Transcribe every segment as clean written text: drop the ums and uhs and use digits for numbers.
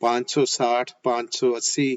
560-580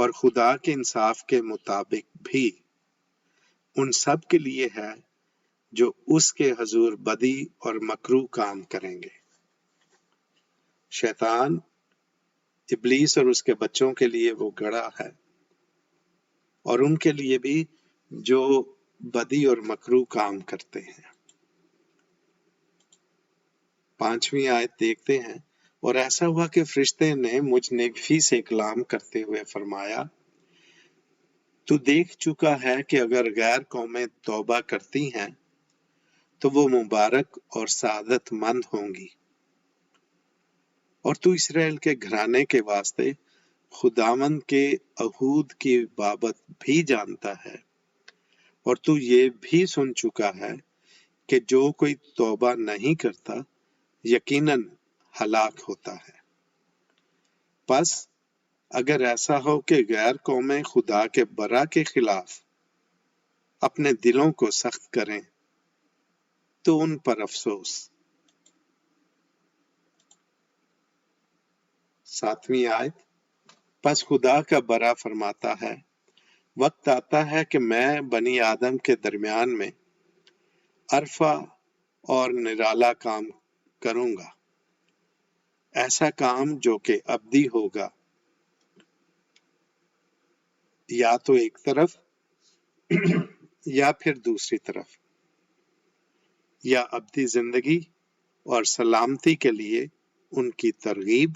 اور خدا کے انصاف کے مطابق بھی ان سب کے لیے ہے جو اس کے حضور بدی اور مکروہ کام کریں گے۔ شیطان، ابلیس اور اس کے بچوں کے لیے وہ گڑھا ہے، اور ان کے لیے بھی جو بدی اور مکروہ کام کرتے ہیں۔ 5ویں آیت دیکھتے ہیں، اور ایسا ہوا کہ فرشتے نے مجھ نیفی سے کلام کرتے ہوئے فرمایا، تو دیکھ چکا ہے کہ اگر غیر قومیں توبہ کرتی ہیں تو وہ مبارک اور سعادت مند ہوں گی، اور تو اسرائیل کے گھرانے کے واسطے خداوند کے عہود کی بابت بھی جانتا ہے، اور تو یہ بھی سن چکا ہے کہ جو کوئی توبہ نہیں کرتا یقیناً ہلاک ہوتا ہے۔ پس اگر ایسا ہو کہ غیر قومیں خدا کے برا کے خلاف اپنے دلوں کو سخت کریں تو ان پر افسوس۔ 7ویں آیت، پس خدا کا برا فرماتا ہے، وقت آتا ہے کہ میں بنی آدم کے درمیان میں عرفہ اور نرالا کام کروں گا، ایسا کام جو کہ ابدی ہوگا، یا تو ایک طرف یا پھر دوسری طرف، یا ابدی زندگی اور سلامتی کے لیے ان کی ترغیب،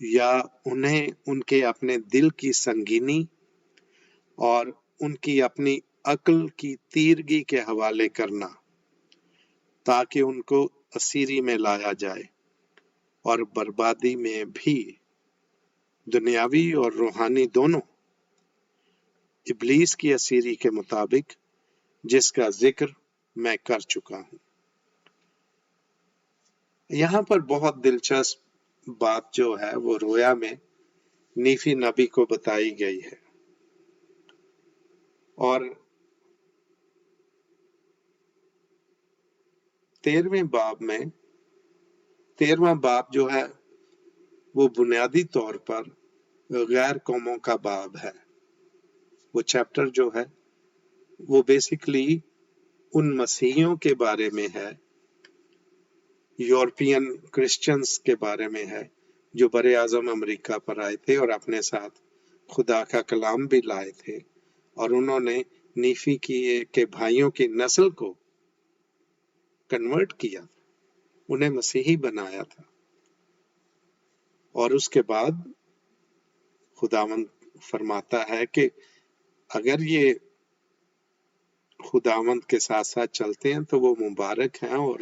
یا انہیں ان کے اپنے دل کی سنگینی اور ان کی اپنی عقل کی تیرگی کے حوالے کرنا، تاکہ ان کو اسیری میں لایا جائے اور بربادی میں بھی، دنیاوی اور روحانی دونوں، ابلیس کی اسیری کے مطابق جس کا ذکر میں کر چکا ہوں۔ یہاں پر بہت دلچسپ بات جو ہے وہ رویا میں نیفی نبی کو بتائی گئی ہے، اور 13واں باب جو ہے وہ بنیادی طور پر غیر قوموں کا باب ہے۔ وہ چیپٹر جو ہے وہ بیسیکلی ان مسیحیوں کے بارے میں ہے، یورپین کرسچنز کے بارے میں ہے، جو بر اعظم امریکہ پر آئے تھے اور اپنے ساتھ خدا کا کلام بھی لائے تھے، اور انہوں نے نیفی کے بھائیوں کی نسل کو کنورٹ کیا، انہیں مسیحی بنایا تھا، اور اس کے بعد خداوند فرماتا ہے کہ اگر یہ خداوند کے ساتھ ساتھ چلتے ہیں تو وہ مبارک ہیں، اور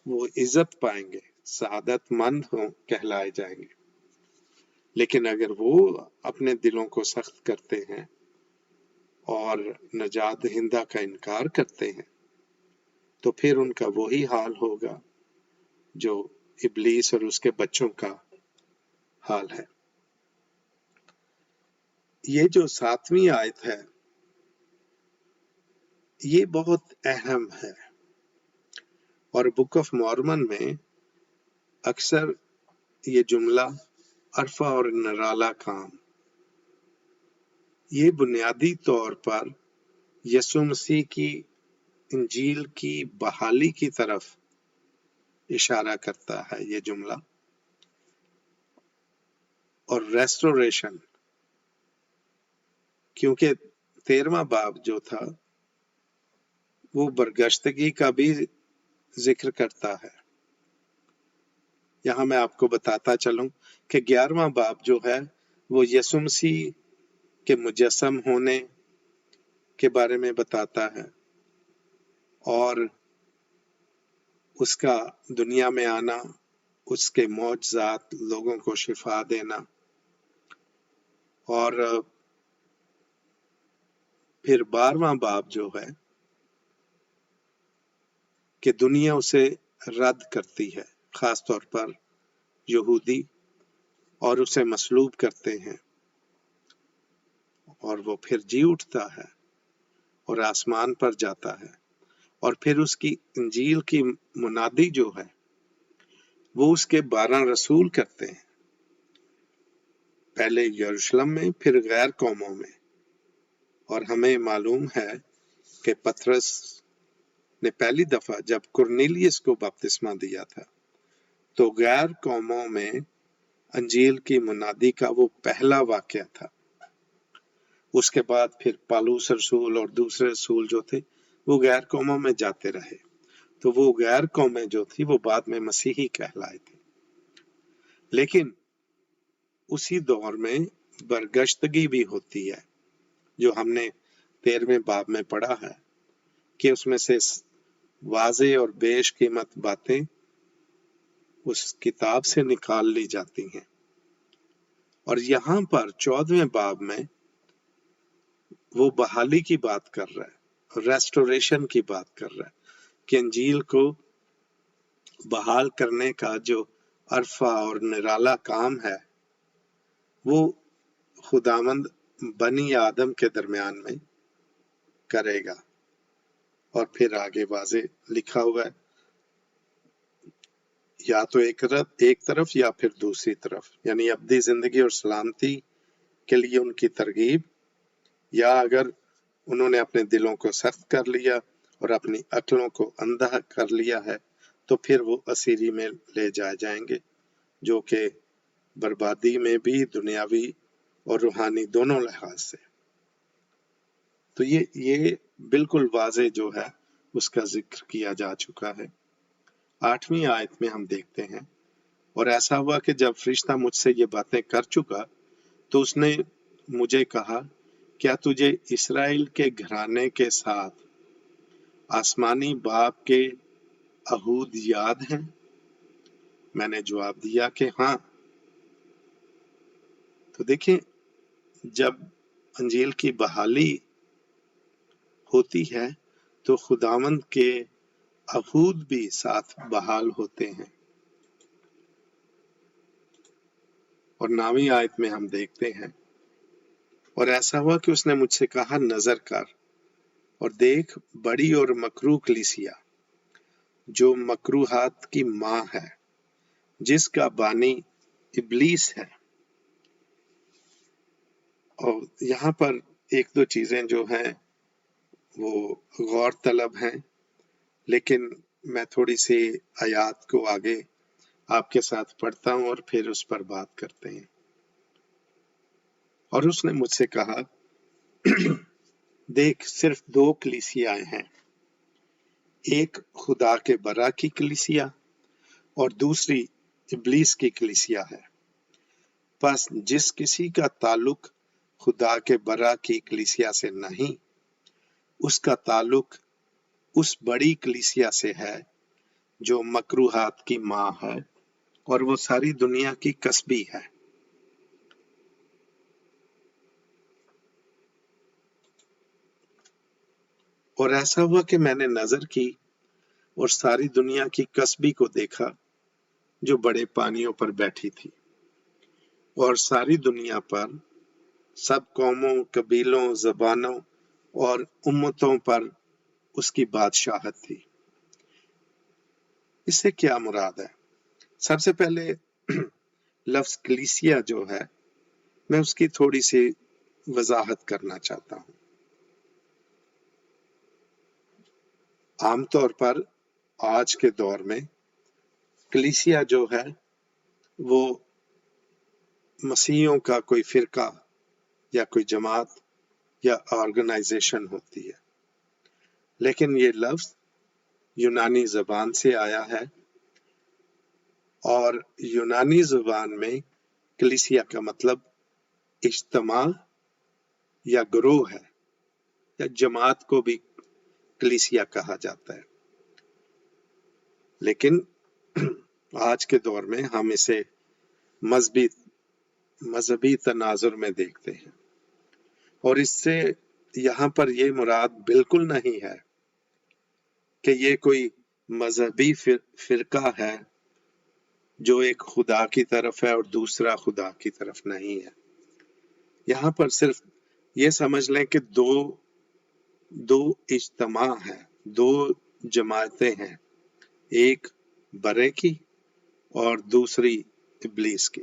وہ عزت پائیں گے، سعادت مند کہلائے جائیں گے۔ لیکن اگر وہ اپنے دلوں کو سخت کرتے ہیں اور نجات دہندہ کا انکار کرتے ہیں تو پھر ان کا وہی حال ہوگا جو ابلیس اور اس کے بچوں کا حال ہے۔ یہ جو 7ویں آیت ہے یہ بہت اہم ہے، اور بک آف مورمن میں اکثر یہ جملہ عرفہ اور نرالا کام، یہ بنیادی طور پر یسوع مسیح کی انجیل کی بحالی کی طرف اشارہ کرتا ہے یہ جملہ، اور ریسٹوریشن، کیونکہ 13واں باب جو تھا وہ برگشتگی کا بھی ذکر کرتا ہے۔ یہاں میں آپ کو بتاتا چلوں کہ 11واں باب جو ہے وہ یسوع مسیح کے مجسم ہونے کے بارے میں بتاتا ہے، اور اس کا دنیا میں آنا، اس کے معجزات، لوگوں کو شفا دینا، اور پھر 12واں باب جو ہے کہ دنیا اسے رد کرتی ہے، خاص طور پر یہودی، اور اسے مصلوب کرتے ہیں، اور وہ پھر جی اٹھتا ہے اور آسمان پر جاتا ہے، اور پھر اس کی انجیل کی منادی جو ہے وہ اس کے 12 رسول کرتے ہیں، پہلے یروشلم میں پھر غیر قوموں میں. اور ہمیں معلوم ہے کہ پطرس نے پہلی دفعہ جب کرنیلیس کو بپتسمہ دیا تھا تو غیر قوموں میں انجیل کی منادی کا وہ پہلا واقعہ تھا. اس کے بعد پھر پالوس رسول اور دوسرے رسول جو تھے وہ غیر قوموں میں جاتے رہے، تو وہ غیر قومیں جو تھی وہ بعد میں مسیحی کہلائے تھے. لیکن اسی دور میں برگشتگی بھی ہوتی ہے جو ہم نے 13ویں باب میں پڑھا ہے کہ اس میں سے واضح اور بیش قیمت باتیں اس کتاب سے نکال لی جاتی ہیں. اور یہاں پر 14ویں باب میں وہ بحالی کی بات کر رہا ہے، ریسٹوریشن کی بات کر رہا ہے کہ انجیل کو بحال کرنے کا جو عرفہ اور نرالا کام ہے وہ خداوند بنی آدم کے درمیان میں کرے گا. اور پھر آگے واضح لکھا ہوا ہے یا تو ایک طرف یا پھر دوسری طرف، یعنی ابدی زندگی اور سلامتی کے لیے ان کی ترغیب، یا اگر انہوں نے اپنے دلوں کو سخت کر لیا اور اپنی عقلوں کو اندھا کر لیا ہے تو پھر وہ اسیری میں لے جائے جائیں گے، جو کہ بربادی میں بھی دنیاوی اور روحانی دونوں لحاظ سے. تو یہ بالکل واضح جو ہے اس کا ذکر کیا جا چکا ہے. 8ویں آیت میں ہم دیکھتے ہیں، اور ایسا ہوا کہ جب فرشتہ مجھ سے یہ باتیں کر چکا تو اس نے مجھے کہا، کیا تجھے اسرائیل کے گھرانے کے ساتھ آسمانی باپ کے عہود یاد ہیں؟ میں نے جواب دیا کہ ہاں. تو دیکھیں، جب انجیل کی بحالی ہوتی ہے تو خداوند کے عہود بھی ساتھ بحال ہوتے ہیں. اور 9ویں آیت میں ہم دیکھتے ہیں، اور ایسا ہوا کہ اس نے مجھ سے کہا، نظر کر اور دیکھ بڑی اور مکروہ کلیسیا جو مکروہات کی ماں ہے، جس کا بانی ابلیس ہے. اور یہاں پر ایک دو چیزیں جو ہیں وہ غور طلب ہیں، لیکن میں تھوڑی سی آیات کو آگے آپ کے ساتھ پڑھتا ہوں اور پھر اس پر بات کرتے ہیں. اور اس نے مجھ سے کہا، دیکھ صرف 2 کلیسیاں ہیں، ایک خدا کے برا کی کلیسیا اور دوسری ابلیس کی کلیسیا ہے. پس جس کسی کا تعلق خدا کے برا کی کلیسیا سے نہیں، اس کا تعلق اس بڑی کلیسیا سے ہے جو مکروہات کی ماں ہے اور وہ ساری دنیا کی کسبی ہے. اور ایسا ہوا کہ میں نے نظر کی اور ساری دنیا کی کسبی کو دیکھا جو بڑے پانیوں پر بیٹھی تھی، اور ساری دنیا پر سب قوموں، قبیلوں، زبانوں اور امتوں پر اس کی بادشاہت تھی. اس سے کیا مراد ہے؟ سب سے پہلے لفظ کلیسیا جو ہے میں اس کی تھوڑی سی وضاحت کرنا چاہتا ہوں. عام طور پر آج کے دور میں کلیسیا جو ہے وہ مسیحیوں کا کوئی فرقہ یا کوئی جماعت یا آرگنائزیشن ہوتی ہے، لیکن یہ لفظ یونانی زبان سے آیا ہے، اور یونانی زبان میں کلیسیا کا مطلب اجتماع یا گروہ ہے، یا جماعت کو بھی کلیسیا کہا جاتا ہے. لیکن آج کے دور میں ہم اسے مذہبی تناظر میں دیکھتے ہیں، اور اس سے یہاں پر یہ مراد بالکل نہیں ہے کہ یہ کوئی مذہبی فرقہ ہے جو ایک خدا کی طرف ہے اور دوسرا خدا کی طرف نہیں ہے. یہاں پر صرف یہ سمجھ لیں کہ دو اجتماع ہیں، 2 جماعتیں ہیں، ایک برے کی اور دوسری ابلیس کی.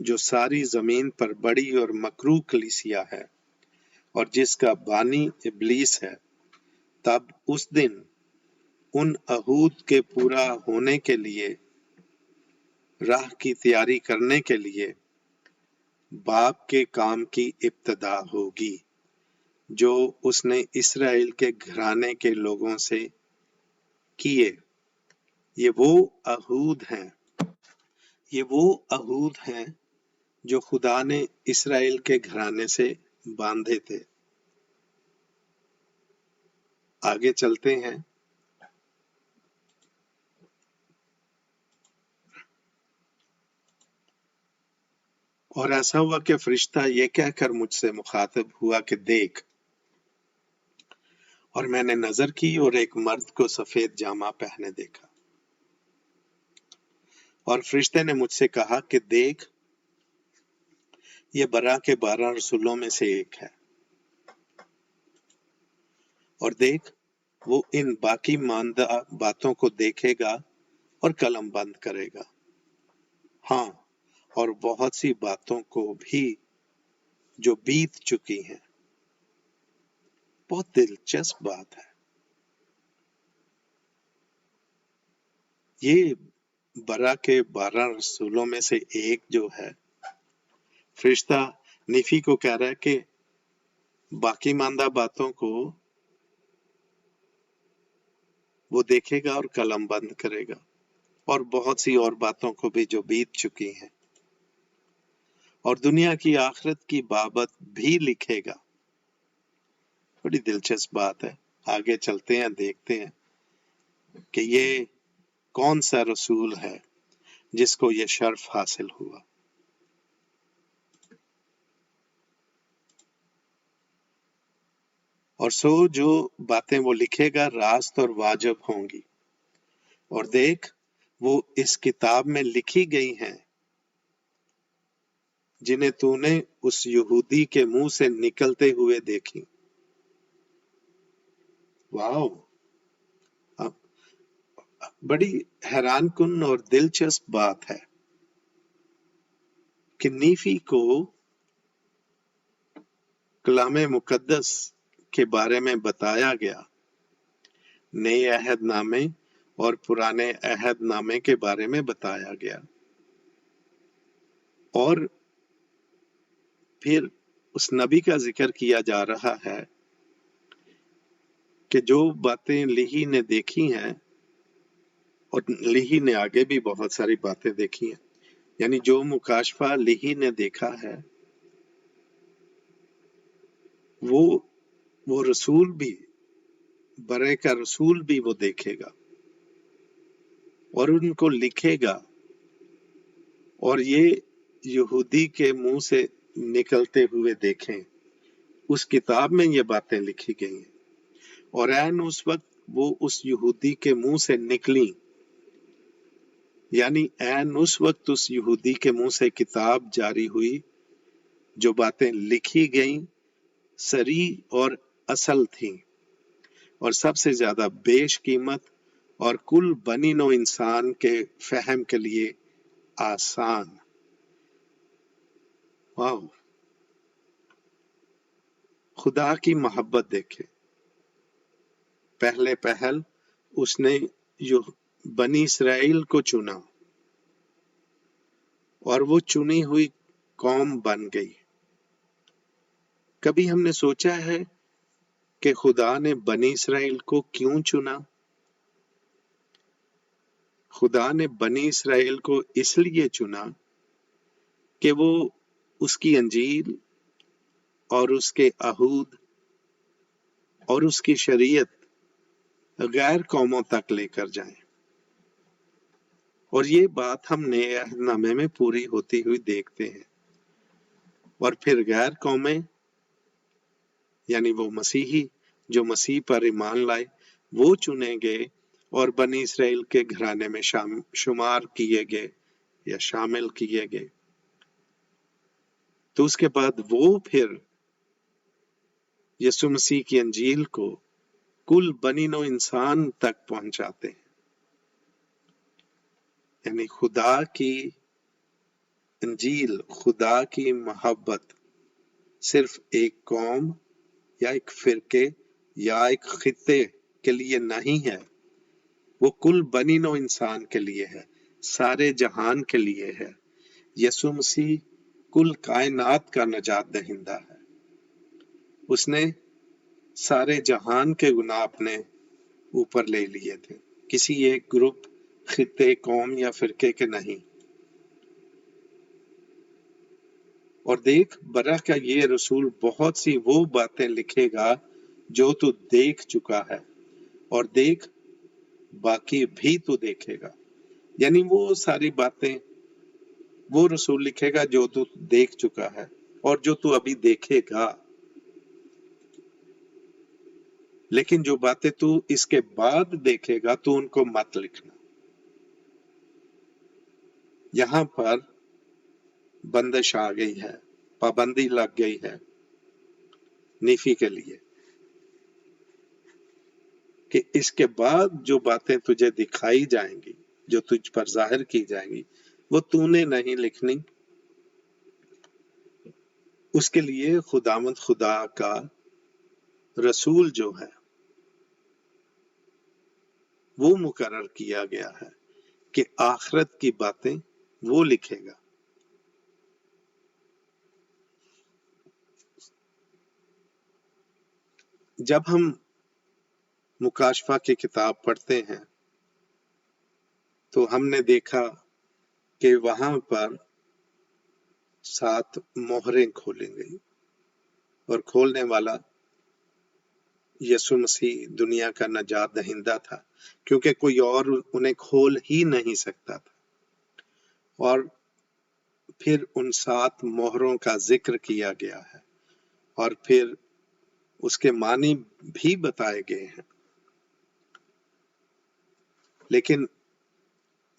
جو ساری زمین پر بڑی اور مکروہ کلیسیا ہے اور جس کا بانی ابلیس ہے، تب اس دن ان عہود کے پورا ہونے کے لیے، راہ کی تیاری کرنے کے لیے باپ کے کام کی ابتدا ہوگی جو اس نے اسرائیل کے گھرانے کے لوگوں سے کیے۔ یہ وہ عہود ہیں جو خدا نے اسرائیل کے گھرانے سے باندھے تھے۔ آگے چلتے ہیں۔ اور ایسا ہوا کہ فرشتہ یہ کہہ کر مجھ سے مخاطب ہوا کہ دیکھ، اور میں نے نظر کی اور ایک مرد کو سفید جامہ پہنے دیکھا، اور فرشتے نے مجھ سے کہا کہ دیکھ، یہ برا کے 12 رسولوں میں سے ایک ہے، اور دیکھ وہ ان باقی ماندہ باتوں کو دیکھے گا اور قلم بند کرے گا، ہاں، اور بہت سی باتوں کو بھی جو بیت چکی ہیں۔ بہت دلچسپ بات ہے۔ یہ برا کے 12 رسولوں میں سے ایک جو ہے، فرشتہ نیفی کو کہہ رہا ہے کہ باقی ماندہ باتوں کو وہ دیکھے گا اور قلم بند کرے گا، اور بہت سی اور باتوں کو بھی جو بیت چکی ہیں، اور دنیا کی آخرت کی بابت بھی لکھے گا۔ بڑی دلچسپ بات ہے۔ آگے چلتے ہیں، دیکھتے ہیں کہ یہ کون سا رسول ہے جس کو یہ شرف حاصل ہوا۔ اور سو جو باتیں وہ لکھے گا راست اور واجب ہوں گی، اور دیکھ وہ اس کتاب میں لکھی گئی ہیں جنہیں تو نے اس یہودی کے منہ سے نکلتے ہوئے دیکھی۔ واو! بڑی حیران کن اور دلچسپ بات ہے کہ نیفی کو کلام مقدس کے بارے میں بتایا گیا، نئے عہد نامے اور پرانے عہد نامے کے بارے میں بتایا گیا، اور پھر اس نبی کا ذکر کیا جا رہا ہے کہ جو باتیں لیہی نے دیکھی ہیں، اور لیہی نے آگے بھی بہت ساری باتیں دیکھی ہیں، یعنی جو مکاشفہ لیہی نے دیکھا ہے وہ رسول بھی، برے کا رسول بھی وہ دیکھے گا اور ان کو لکھے گا، اور یہ یہودی کے منہ سے نکلتے ہوئے دیکھیں۔ اس کتاب میں یہ باتیں لکھی گئی ہیں، اور عین اس وقت وہ اس یہودی کے منہ سے نکلیں، یعنی عین اس وقت اس یہودی کے منہ سے کتاب جاری ہوئی جو باتیں لکھی گئیں صریح اور اصل تھیں، اور سب سے زیادہ بیش قیمت اور کل بنی نوع انسان کے فہم کے لیے آسان۔ واو! خدا کی محبت دیکھے۔ پہلے پہل اس نے بنی اسرائیل کو چنا، اور وہ چنی ہوئی قوم بن گئی۔ کبھی ہم نے سوچا ہے کہ خدا نے بنی اسرائیل کو کیوں چنا؟ خدا نے بنی اسرائیل کو اس لیے چنا کہ وہ اس کی انجیل اور اس کے عہود اور اس کی شریعت غیر قوموں تک لے کر جائیں، اور یہ بات ہم نئے عہد نامے میں پوری ہوتی ہوئی دیکھتے ہیں۔ اور پھر غیر قومیں، یعنی وہ مسیحی جو مسیح پر ایمان لائے، وہ چنے گئے اور بنی اسرائیل کے گھرانے میں شمار کیے گئے یا شامل کیے گئے۔ تو اس کے بعد وہ پھر یسوع مسیح کی انجیل کو کل بنی نوع انسان تک پہنچاتے ہیں، یعنی خدا کی انجیل خدا کی محبت صرف ایک قوم یا ایک فرقے یا ایک خطے کے لیے نہیں ہے، وہ کل بنی نوع انسان کے لیے ہے، سارے جہان کے لیے ہے۔ یسوع مسیح کل کائنات کا نجات دہندہ ہے۔ اس نے سارے جہان کے گناہ اپنے اوپر لے لیے تھے، کسی ایک گروپ، خطے، قوم یا فرقے کے نہیں۔ اور دیکھ، برا کا یہ رسول بہت سی وہ باتیں لکھے گا جو تو دیکھ چکا ہے، اور دیکھ باقی بھی تو دیکھے گا۔ یعنی وہ ساری باتیں وہ رسول لکھے گا جو تو دیکھ چکا ہے اور جو تو ابھی دیکھے گا، لیکن جو باتیں تو اس کے بعد دیکھے گا تو ان کو مت لکھنا۔ یہاں پر بندش آ گئی ہے، پابندی لگ گئی ہے نیفی کے لیے کہ اس کے بعد جو باتیں تجھے دکھائی جائیں گی، جو تجھ پر ظاہر کی جائیں گی، وہ تو نے نہیں لکھنی۔ اس کے لیے خداوند خدا کا رسول جو ہے وہ مقرر کیا گیا ہے کہ آخرت کی باتیں وہ لکھے گا۔ جب ہم مکاشفہ کی کتاب پڑھتے ہیں تو ہم نے دیکھا کہ وہاں پر 7 مہریں کھولیں گئی، اور کھولنے والا یسوع مسیح دنیا کا نجات دہندہ تھا، کیونکہ کوئی اور انہیں کھول ہی نہیں سکتا تھا۔ اور پھر ان 7 مہروں کا ذکر کیا گیا ہے، اور پھر اس کے معنی بھی بتائے گئے ہیں۔ لیکن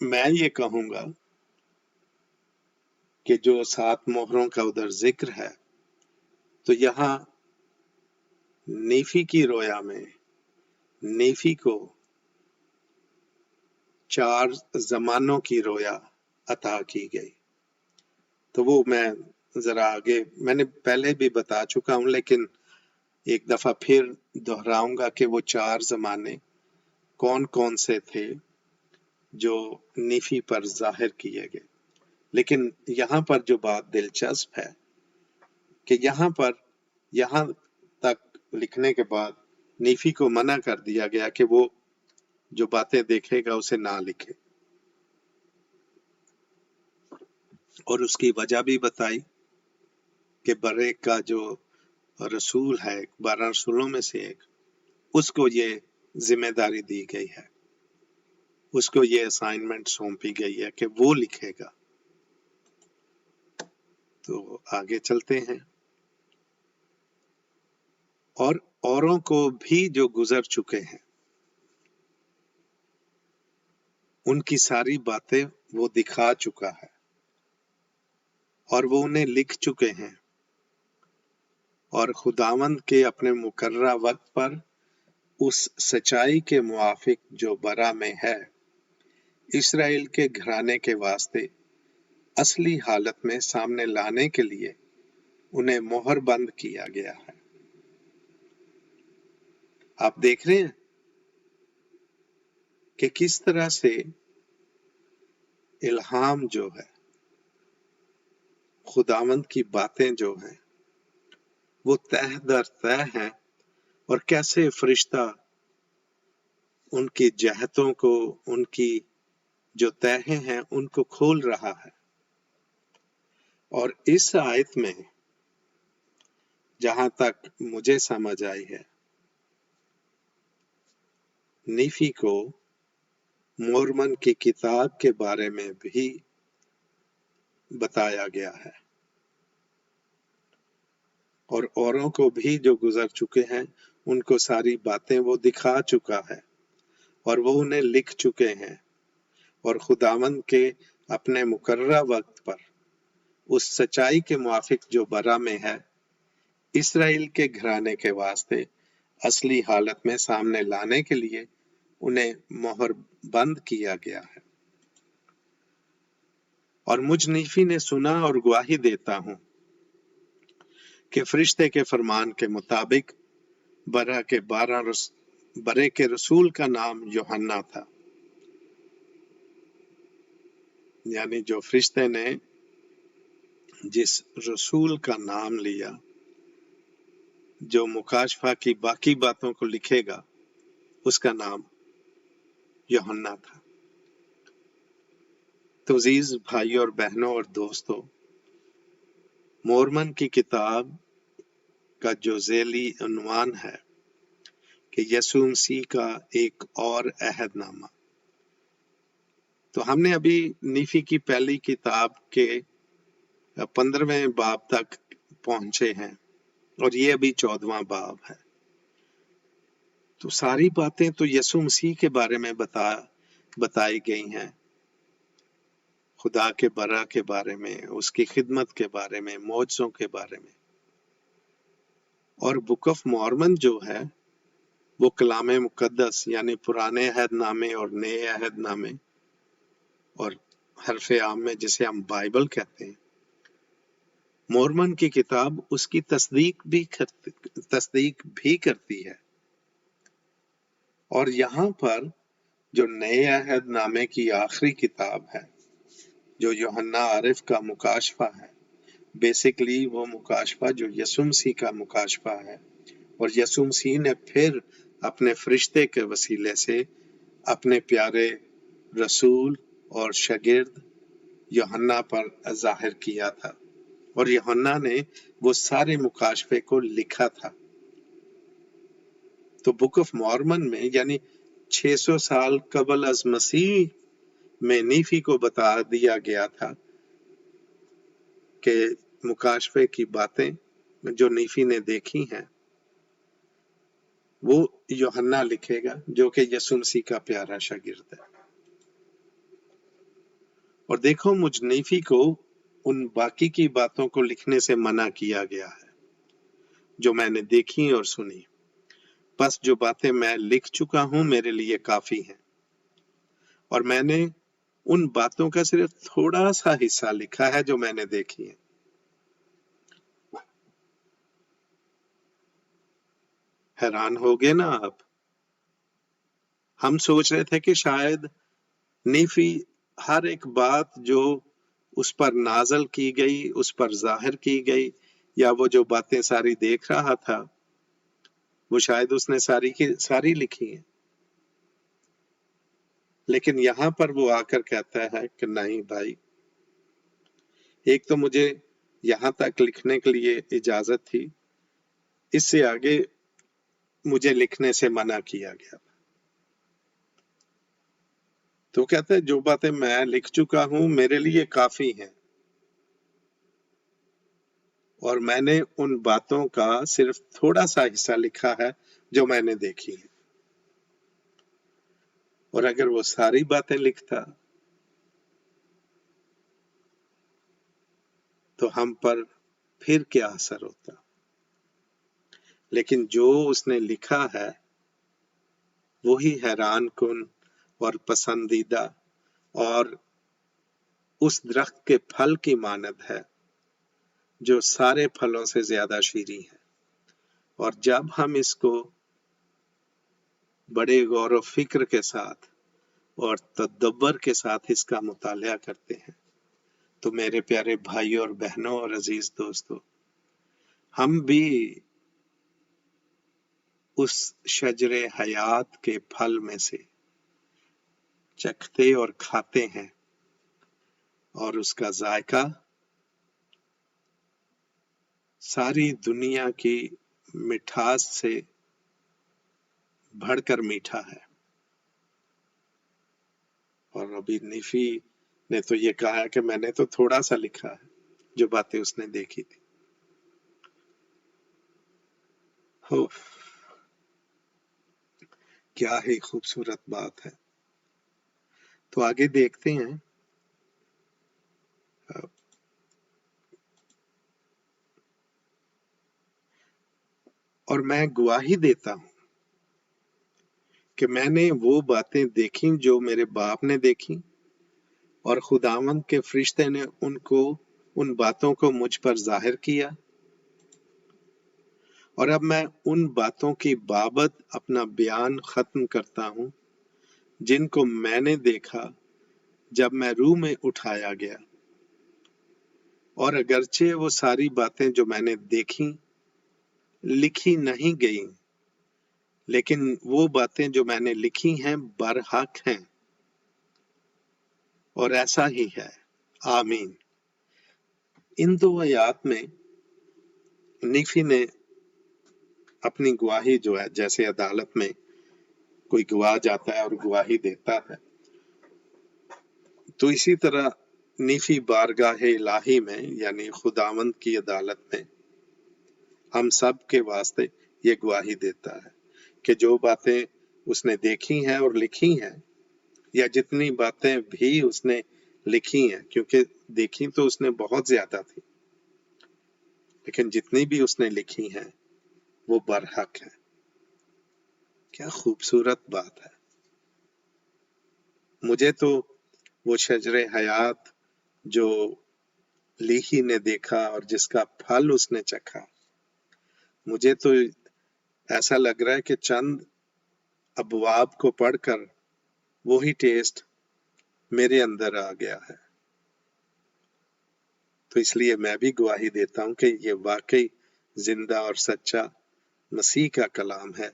میں یہ کہوں گا کہ جو 7 مہروں کا ادھر ذکر ہے، تو یہاں نیفی کی رویا میں نیفی کو 4 زمانوں کی رویا عطا کی گئی۔ تو وہ میں ذرا آگے میں نے پہلے بھی بتا چکا ہوں، لیکن ایک دفعہ پھر دہراؤں گا کہ وہ 4 زمانے کون کون سے تھے جو نیفی پر ظاہر کیے گئے۔ لیکن یہاں پر جو بات دلچسپ ہے کہ یہاں تک لکھنے کے بعد نیفی کو منع کر دیا گیا کہ وہ جو باتیں دیکھے گا اسے نہ لکھے، اور اس کی وجہ بھی بتائی کہ برے کا جو رسول ہے، 12 رسولوں میں سے ایک، اس کو یہ ذمہ داری دی گئی ہے، اس کو یہ اسائنمنٹ سونپی گئی ہے کہ وہ لکھے گا۔ تو آگے چلتے ہیں۔ اور اوروں کو بھی جو گزر چکے ہیں ان کی ساری باتیں وہ دکھا چکا ہے، اور وہ انہیں لکھ چکے ہیں، اور خداوند کے اپنے مقررہ وقت پر اس سچائی کے موافق جو برا میں ہے، اسرائیل کے گھرانے کے واسطے اصلی حالت میں سامنے لانے کے لیے انہیں مہر بند کیا گیا ہے۔ آپ دیکھ رہے ہیں کہ کس طرح سے الہام جو ہے، خداوند کی باتیں جو ہیں وہ تہ در تہ ہیں، اور کیسے فرشتہ ان کی جہتوں کو، ان کی جو تہیں ہیں ان کو کھول رہا ہے۔ اور اس آیت میں جہاں تک مجھے سمجھ آئی ہے، نیفی کو مورمن کی کتاب کے بارے میں بھی بتایا گیا ہے، اور اوروں کو بھی جو گزر چکے ہیں ان کو ساری باتیں وہ دکھا چکا ہے، اور وہ انہیں لکھ چکے ہیں، اور خداوند کے اپنے مقررہ وقت پر اس سچائی کے موافق جو برا میں ہے، اسرائیل کے گھرانے کے واسطے اصلی حالت میں سامنے لانے کے لیے انہیں مہر بند کیا گیا ہے۔ اور مجھ نیفی نے سنا اور گواہی دیتا ہوں کہ فرشتے کے فرمان کے مطابق برے کے رسول کا نام یوحنا تھا. یعنی جو فرشتے نے جس رسول کا نام لیا جو مکاشفہ کی باقی باتوں کو لکھے گا اس کا نام یوحنا تھا. تو عزیز بھائیوں اور بہنوں اور دوستوں، مورمن کی کتاب کا جو ذیلی عنوان ہے کہ یسوع مسیح کا ایک اور عہد نامہ، تو ہم نے ابھی نیفی کی پہلی کتاب کے 15ویں باب تک پہنچے ہیں اور یہ ابھی 14واں باب ہے. تو ساری باتیں تو یسوع مسیح کے بارے میں بتائی گئی ہیں، خدا کے برا کے بارے میں، اس کی خدمت کے بارے میں، معجزوں کے بارے میں. اور بک آف مورمن جو ہے وہ کلام مقدس یعنی پرانے عہد نامے اور نئے عہد نامے اور حرف عام میں جسے ہم بائبل کہتے ہیں، مورمن کی کتاب اس کی تصدیق بھی کرتی ہے. اور یہاں پر جو نئے عہد نامے کی آخری کتاب ہے جو یوحنا عارف کا مکاشفہ ہے، بیسیکلی وہ مکاشفہ جو یسوع مسیح کا مکاشفہ ہے، اور یسوع مسیح نے پھر اپنے فرشتے کے وسیلے سے اپنے پیارے رسول اور شاگرد یوحنا پر ظاہر کیا تھا، اور یوحنا نے وہ سارے مکاشفے کو لکھا تھا. تو بک آف مورمن میں یعنی 600 سال قبل از مسیح میں نیفی کو بتا دیا گیا تھا کہ مکاشفے کی باتیں جو نیفی نے دیکھی ہیں وہ یوحنا لکھے گا جو کہ یسوع مسیح کا پیارا شاگرد ہے. اور دیکھو مجھ نیفی کو ان باقی کی باتوں کو لکھنے سے منع کیا گیا ہے جو میں نے دیکھی اور سنی، بس جو باتیں میں لکھ چکا ہوں میرے لیے کافی ہیں، اور میں نے ان باتوں کا صرف تھوڑا سا حصہ لکھا ہے جو میں نے دیکھی ہیں. حیران ہوگے نا آپ؟ ہم سوچ رہے تھے کہ شاید نیفی ہر ایک بات جو اس پر نازل کی گئی، اس پر ظاہر کی گئی، یا وہ جو باتیں ساری دیکھ رہا تھا وہ شاید اس نے ساری کی ساری لکھی ہیں. لیکن یہاں پر وہ آ کر کہتا ہے کہ نہیں بھائی، ایک تو مجھے یہاں تک لکھنے کے لیے اجازت تھی، اس سے آگے مجھے لکھنے سے منع کیا گیا. تو کہتے ہیں جو باتیں میں لکھ چکا ہوں میرے لیے کافی ہیں، اور میں نے ان باتوں کا صرف تھوڑا سا حصہ لکھا ہے جو میں نے دیکھی ہیں. اور اگر وہ ساری باتیں لکھتا تو ہم پر پھر کیا اثر ہوتا. لیکن جو اس نے لکھا ہے وہی حیران کن اور پسندیدہ اور اس درخت کے پھل کی مانند ہے جو سارے پھلوں سے زیادہ شیریں ہے. اور جب ہم اس کو بڑے غور و فکر کے ساتھ اور تدبر کے ساتھ اس کا مطالعہ کرتے ہیں تو میرے پیارے بھائیوں اور بہنوں اور عزیز دوستوں، ہم بھی اس شجر حیات کے پھل میں سے چکھتے اور کھاتے ہیں، اور اس کا ذائقہ ساری دنیا کی مٹھاس سے بڑھ کر میٹھا ہے. اور ابھی نیفی نے تو یہ کہا کہ میں نے تو تھوڑا سا لکھا ہے جو باتیں اس نے دیکھی تھی. کیا ہی خوبصورت بات ہے. تو آگے دیکھتے ہیں. اور میں گواہی دیتا ہوں کہ میں نے وہ باتیں دیکھی جو میرے باپ نے دیکھی اور خداوند کے فرشتے نے ان باتوں کو مجھ پر ظاہر کیا، اور اب میں ان باتوں کی بابت اپنا بیان ختم کرتا ہوں جن کو میں نے دیکھا جب میں روح میں اٹھایا گیا، اور اگرچہ وہ ساری باتیں جو میں نے دیکھی لکھی نہیں گئیں، لیکن وہ باتیں جو میں نے لکھی ہیں برحق ہیں، اور ایسا ہی ہے، آمین۔ ان دو آیات میں نیفی نے اپنی گواہی جو ہے، جیسے عدالت میں کوئی گواہ جاتا ہے اور گواہی دیتا ہے، تو اسی طرح نیفی بارگاہ الہی میں یعنی خداوند کی عدالت میں ہم سب کے واسطے یہ گواہی دیتا ہے کہ جو باتیں اس نے دیکھی ہیں اور لکھی ہیں، یا جتنی باتیں بھی اس نے لکھی ہیں، کیونکہ دیکھی تو اس نے بہت زیادہ تھی، لیکن جتنی بھی اس نے لکھی ہیں وہ برحق ہے۔ کیا خوبصورت بات ہے! مجھے تو وہ شجر حیات جو لیہی نے دیکھا اور جس کا پھل اس نے چکھا، مجھے تو ایسا لگ رہا ہے کہ چند ابواب کو پڑھ کر وہی ٹیسٹ میرے اندر آ گیا ہے۔ تو اس لیے میں بھی گواہی دیتا ہوں کہ یہ واقعی زندہ اور سچا مسیح کا کلام ہے۔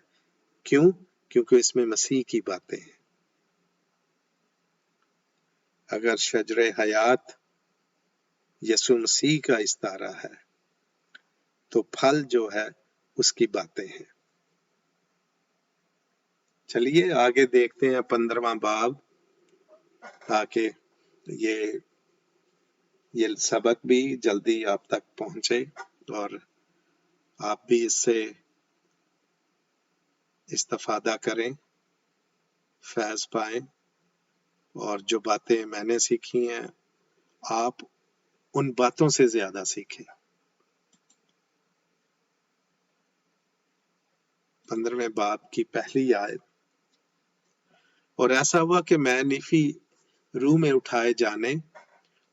کیوں؟ کیونکہ اس میں مسیح کی باتیں ہیں۔ اگر شجر حیات یسوع مسیح کا استعارہ ہے تو پھل جو ہے اس کی باتیں ہیں۔ چلیے آگے دیکھتے ہیں 15واں باب، تاکہ یہ سبق بھی جلدی آپ تک پہنچے اور آپ بھی اس سے استفادہ کریں، فیض پائیں، اور جو باتیں میں نے سیکھی ہیں آپ ان باتوں سے زیادہ سیکھیں۔ 15ویں باب کی پہلی آیت، اور ایسا ہوا کہ میں نیفی روح میں اٹھائے جانے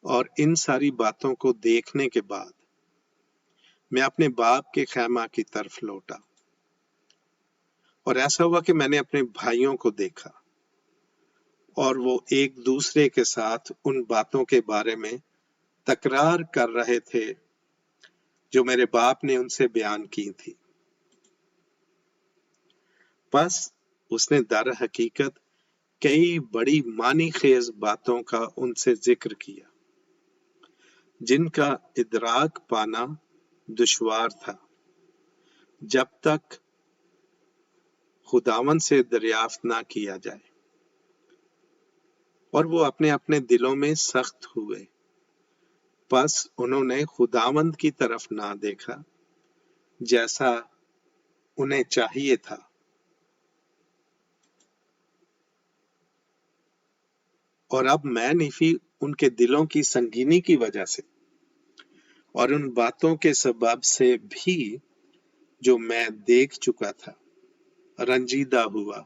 اور ان ساری باتوں کو دیکھنے کے بعد میں اپنے باپ کے خیمہ کی طرف لوٹا، اور ایسا ہوا کہ میں نے اپنے بھائیوں کو دیکھا، اور وہ ایک دوسرے کے ساتھ ان باتوں کے بارے میں تکرار کر رہے تھے جو میرے باپ نے ان سے بیان کی تھی۔ پس اس نے در حقیقت کئی بڑی معنی خیز باتوں کا ان سے ذکر کیا جن کا ادراک پانا دشوار تھا جب تک خداوند سے دریافت نہ کیا جائے، اور وہ اپنے اپنے دلوں میں سخت ہوئے، پس انہوں نے خداوند کی طرف نہ دیکھا جیسا انہیں چاہیے تھا۔ اور اب میں نیفی ان کے دلوں کی سنگینی کی وجہ سے اور ان باتوں کے سبب سے بھی جو میں دیکھ چکا تھا رنجیدہ ہوا،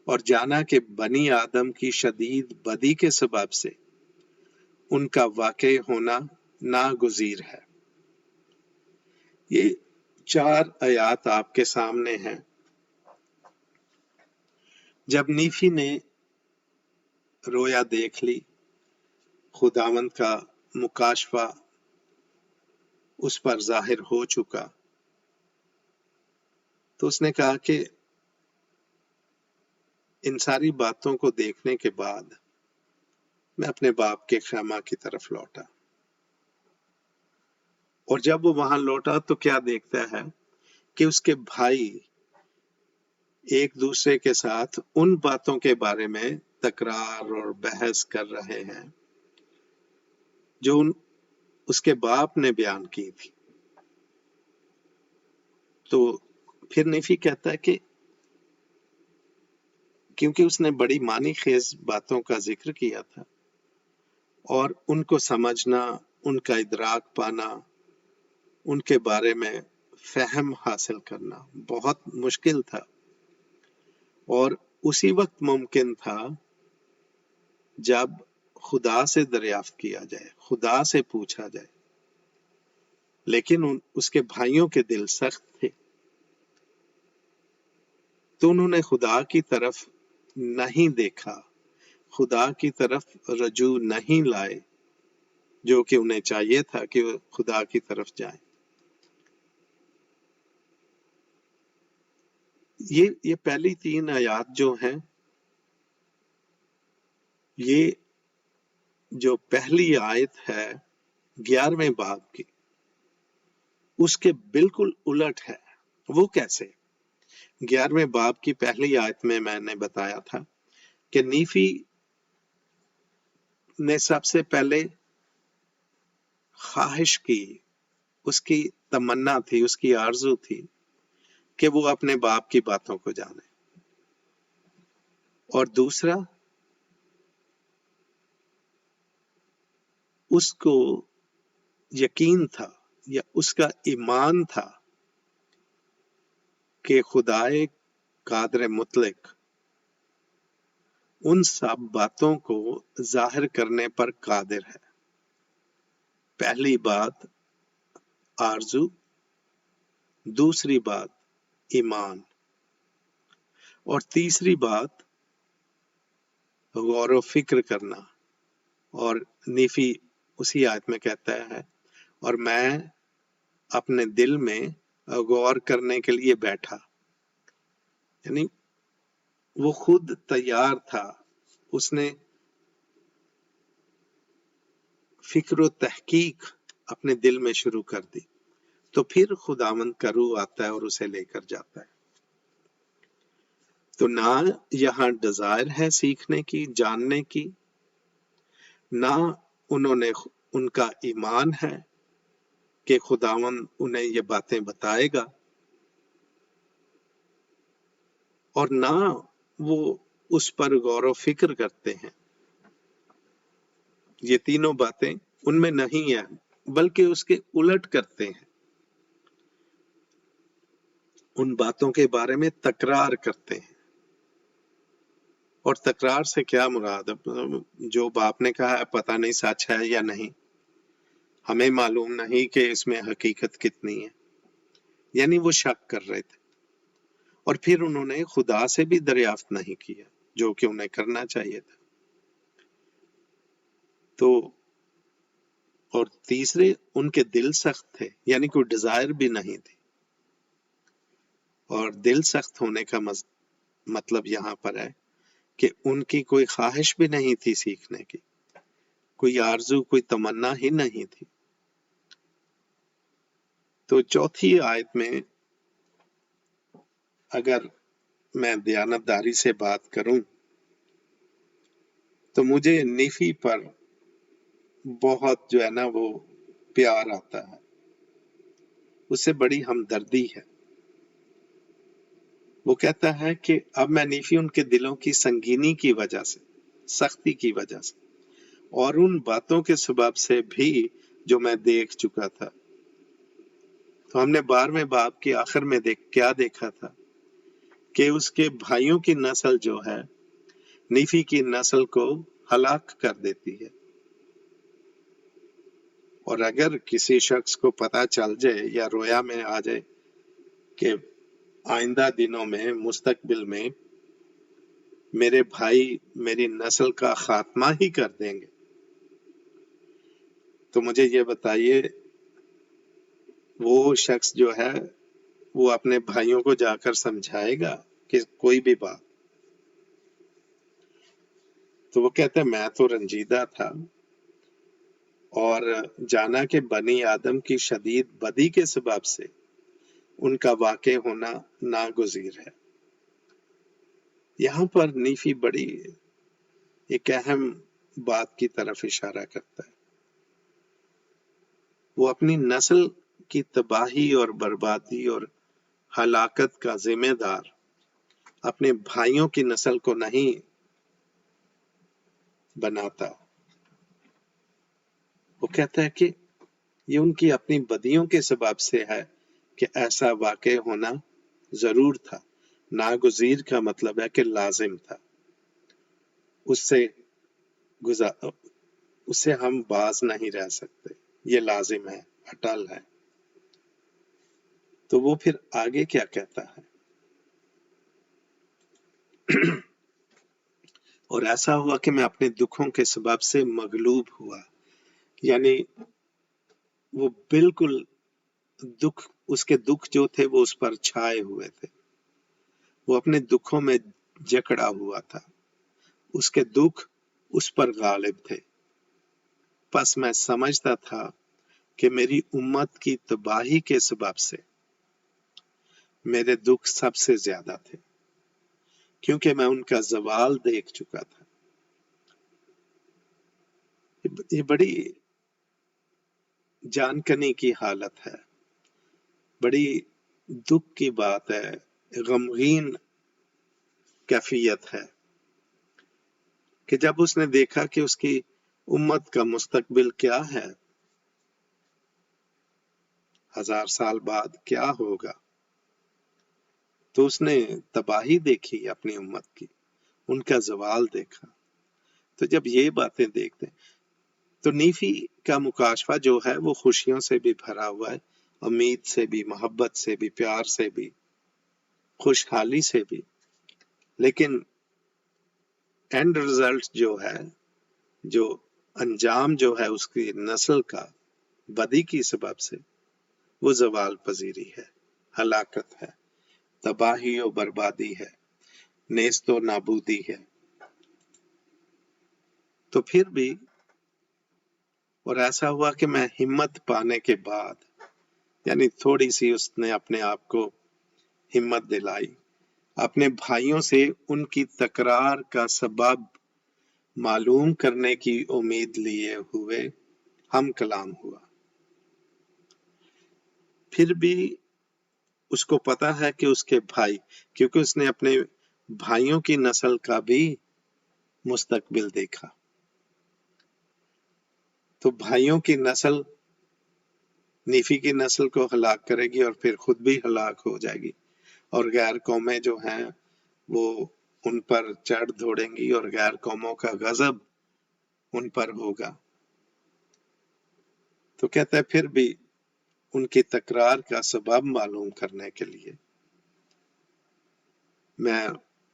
اور جانا کہ بنی آدم کی شدید بدی کے سبب سے ان کا واقع ہونا ناگزیر ہے۔ یہ 4 آیات آپ کے سامنے ہیں۔ جب نیفی نے رویا دیکھ لی، خداوند کا مکاشفہ اس پر ظاہر ہو چکا، تو اس نے کہا کہ ان ساری باتوں کو دیکھنے کے بعد میں اپنے باپ کے خیمہ کی طرف لوٹا، اور جب وہ وہاں لوٹا تو کیا دیکھتا ہے کہ اس کے بھائی ایک دوسرے کے ساتھ ان باتوں کے بارے میں تکرار اور بحث کر رہے ہیں جو اس کے باپ نے بیان کی تھی۔ تو پھر نیفی کہتا ہے کہ کیونکہ اس نے بڑی معنی خیز باتوں کا ذکر کیا تھا اور ان کو سمجھنا، ان کا ادراک پانا، ان کے بارے میں فہم حاصل کرنا بہت مشکل تھا، اور اسی وقت ممکن تھا جب خدا سے دریافت کیا جائے، خدا سے پوچھا جائے، لیکن اس کے بھائیوں کے دل سخت تھے، تو انہوں نے خدا کی طرف نہیں دیکھا، خدا کی طرف رجوع نہیں لائے، جو کہ انہیں چاہیے تھا کہ وہ خدا کی طرف جائیں۔ یہ پہلی 3 آیات جو ہیں، یہ جو پہلی آیت ہے 11ویں باب کی، اس کے بالکل الٹ ہے۔ وہ کیسے؟ 11ویں باب کی پہلی آیت میں نے بتایا تھا کہ نیفی نے سب سے پہلے خواہش کی، اس کی تمنا تھی، اس کی آرزو تھی کہ وہ اپنے باپ کی باتوں کو جانے، اور دوسرا اس کو یقین تھا یا اس کا ایمان تھا کہ خدائے قادر مطلق ان سب باتوں کو ظاہر کرنے پر قادر ہے۔ پہلی بات آرزو، دوسری بات ایمان، اور تیسری بات غور و فکر کرنا۔ اور نیفی اسی آیت میں کہتا ہے، اور میں اپنے دل میں غور کرنے کے لیے بیٹھا، یعنی وہ خود تیار تھا، اس نے فکر و تحقیق اپنے دل میں شروع کر دی، تو پھر خداوند کا روح آتا ہے اور اسے لے کر جاتا ہے۔ تو نہ یہاں ڈیزائر ہے سیکھنے کی، جاننے کی، نہ ان کا ایمان ہے کہ خداوند انہیں یہ باتیں بتائے گا، اور نہ وہ اس پر غور و فکر کرتے ہیں۔ یہ تینوں باتیں ان میں نہیں ہیں، بلکہ اس کے الٹ کرتے ہیں، ان باتوں کے بارے میں تکرار کرتے ہیں۔ اور تکرار سے کیا مراد ہے؟ جو باپ نے کہا ہے پتہ نہیں سچ ہے یا نہیں، ہمیں معلوم نہیں کہ اس میں حقیقت کتنی ہے، یعنی وہ شک کر رہے تھے، اور پھر انہوں نے خدا سے بھی دریافت نہیں کیا، جو کہ انہیں کرنا چاہیے تھا۔ تو اور تیسرے، ان کے دل سخت تھے، یعنی کوئی ڈیزائر بھی نہیں تھی۔ اور دل سخت ہونے کا مطلب یہاں پر ہے کہ ان کی کوئی خواہش بھی نہیں تھی سیکھنے کی، کوئی آرزو، کوئی تمنا ہی نہیں تھی۔ تو چوتھی آیت میں اگر میں دیانتداری سے بات کروں تو مجھے نیفی پر بہت جو ہے نا وہ پیار آتا ہے، اس سے بڑی ہمدردی ہے۔ وہ کہتا ہے کہ اب میں نیفی ان کے دلوں کی سنگینی کی وجہ سے، سختی کی وجہ سے، اور ان باتوں کے سبب سے بھی جو میں دیکھ چکا تھا۔ تو ہم نے 12ویں باب کے آخر میں کیا دیکھا تھا کہ اس کے بھائیوں کی نسل جو ہے نیفی کی نسل کو ہلاک کر دیتی ہے، اور اگر کسی شخص کو پتہ چل جائے یا رویا میں آ جائے کہ آئندہ دنوں میں، مستقبل میں میرے بھائی میری نسل کا خاتمہ ہی کر دیں گے، تو مجھے یہ بتائیے وہ شخص جو ہے وہ اپنے بھائیوں کو جا کر سمجھائے گا کہ کوئی بھی بات؟ تو وہ کہتے ہیں میں تو رنجیدہ تھا اور جانا کہ بنی آدم کی شدید بدی کے سبب سے ان کا واقع ہونا ناگزیر ہے۔ یہاں پر نیفی بڑی ایک اہم بات کی طرف اشارہ کرتا ہے۔ وہ اپنی نسل کی تباہی اور بربادی اور ہلاکت کا ذمہ دار اپنے بھائیوں کی نسل کو نہیں بناتا، وہ کہتا ہے کہ یہ ان کی اپنی بدیوں کے سبب سے ہے کہ ایسا واقع ہونا ضرور تھا۔ ناگزیر کا مطلب ہے کہ لازم تھا، اس سے اسے ہم باز نہیں رہ سکتے، یہ لازم ہے، اٹل ہے۔ تو وہ پھر آگے کیا کہتا ہے؟ اور ایسا ہوا کہ میں اپنے دکھوں کے سبب سے مغلوب ہوا، یعنی وہ بالکل دکھ، اس کے دکھ جو تھے وہ اس پر چھائے ہوئے تھے، وہ اپنے دکھوں میں جکڑا ہوا تھا، اس کے دکھ اس پر غالب تھے۔ پس میں سمجھتا تھا کہ میری امت کی تباہی کے سبب سے میرے دکھ سب سے زیادہ تھے، کیونکہ میں ان کا زوال دیکھ چکا تھا۔ یہ بڑی جان کنی کی حالت ہے، بڑی دکھ کی بات ہے، غمگین کیفیت ہے کہ جب اس نے دیکھا کہ اس کی امت کا مستقبل کیا ہے، 1000 سال بعد کیا ہوگا، تو اس نے تباہی دیکھی اپنی امت کی، ان کا زوال دیکھا۔ تو جب یہ باتیں دیکھتے ہیں تو نیفی کا مکاشفہ جو ہے وہ خوشیوں سے بھی بھرا ہوا ہے، امید سے بھی، محبت سے بھی، پیار سے بھی، خوشحالی سے بھی، لیکن اینڈ رزلٹ جو ہے، جو انجام جو ہے اس کی نسل کا بدی کی سبب سے، وہ زوال پذیری ہے، ہلاکت ہے، تباہی و بربادی ہے، نیست و نابودی ہے۔ تو پھر بھی، اور ایسا ہوا کہ میں ہمت پانے کے بعد، یعنی تھوڑی سی اس نے اپنے آپ کو ہمت دلائی، اپنے بھائیوں سے ان کی تکرار کا سبب معلوم کرنے کی امید لیے ہوئے ہم کلام ہوا۔ پھر بھی اس کو پتا ہے کہ اس کے بھائی، کیونکہ اس نے اپنے بھائیوں کی نسل کا بھی مستقبل دیکھا، تو بھائیوں کی نسل نیفی کی نسل کو ہلاک کرے گی اور پھر خود بھی ہلاک ہو جائے گی، اور غیر قومیں جو ہیں وہ ان پر چڑھ دوڑیں گی اور غیر قوموں کا غضب ان پر ہوگا۔ تو کہتا ہے پھر بھی ان کی تکرار کا سبب معلوم کرنے کے لیے میں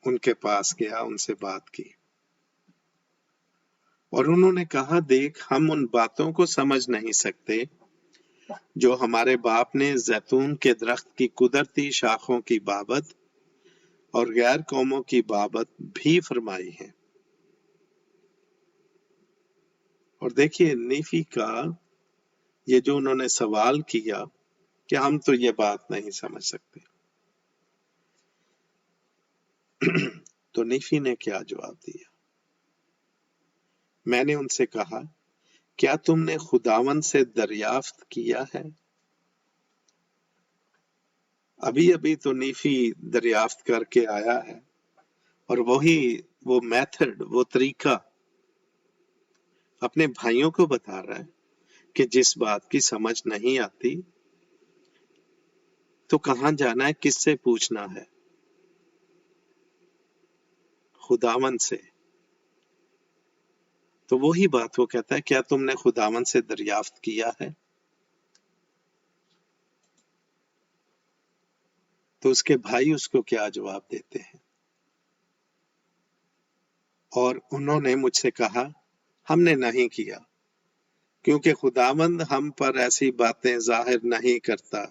ان کے پاس گیا، ان سے بات کی، اور انہوں نے کہا، دیکھ ہم ان باتوں کو سمجھ نہیں سکتے جو ہمارے باپ نے زیتون کے درخت کی قدرتی شاخوں کی بابت اور غیر قوموں کی بابت بھی فرمائی ہیں۔ اور دیکھیے نیفی کا یہ جو انہوں نے سوال کیا کہ ہم تو یہ بات نہیں سمجھ سکتے، تو نیفی نے کیا جواب دیا؟ میں نے ان سے کہا، کیا تم نے خداوند سے دریافت کیا ہے؟ ابھی ابھی تو نیفی دریافت کر کے آیا ہے، اور وہی وہ میتھڈ، وہ طریقہ اپنے بھائیوں کو بتا رہا ہے کہ جس بات کی سمجھ نہیں آتی تو کہاں جانا ہے، کس سے پوچھنا ہے؟ خداوند سے۔ تو وہی بات وہ کہتا ہے، کیا تم نے خداوند سے دریافت کیا ہے؟ تو اس کے بھائی اس کو کیا جواب دیتے ہیں؟ اور انہوں نے مجھ سے کہا، ہم نے نہیں کیا، کیونکہ خداوند ہم پر ایسی باتیں ظاہر نہیں کرتا۔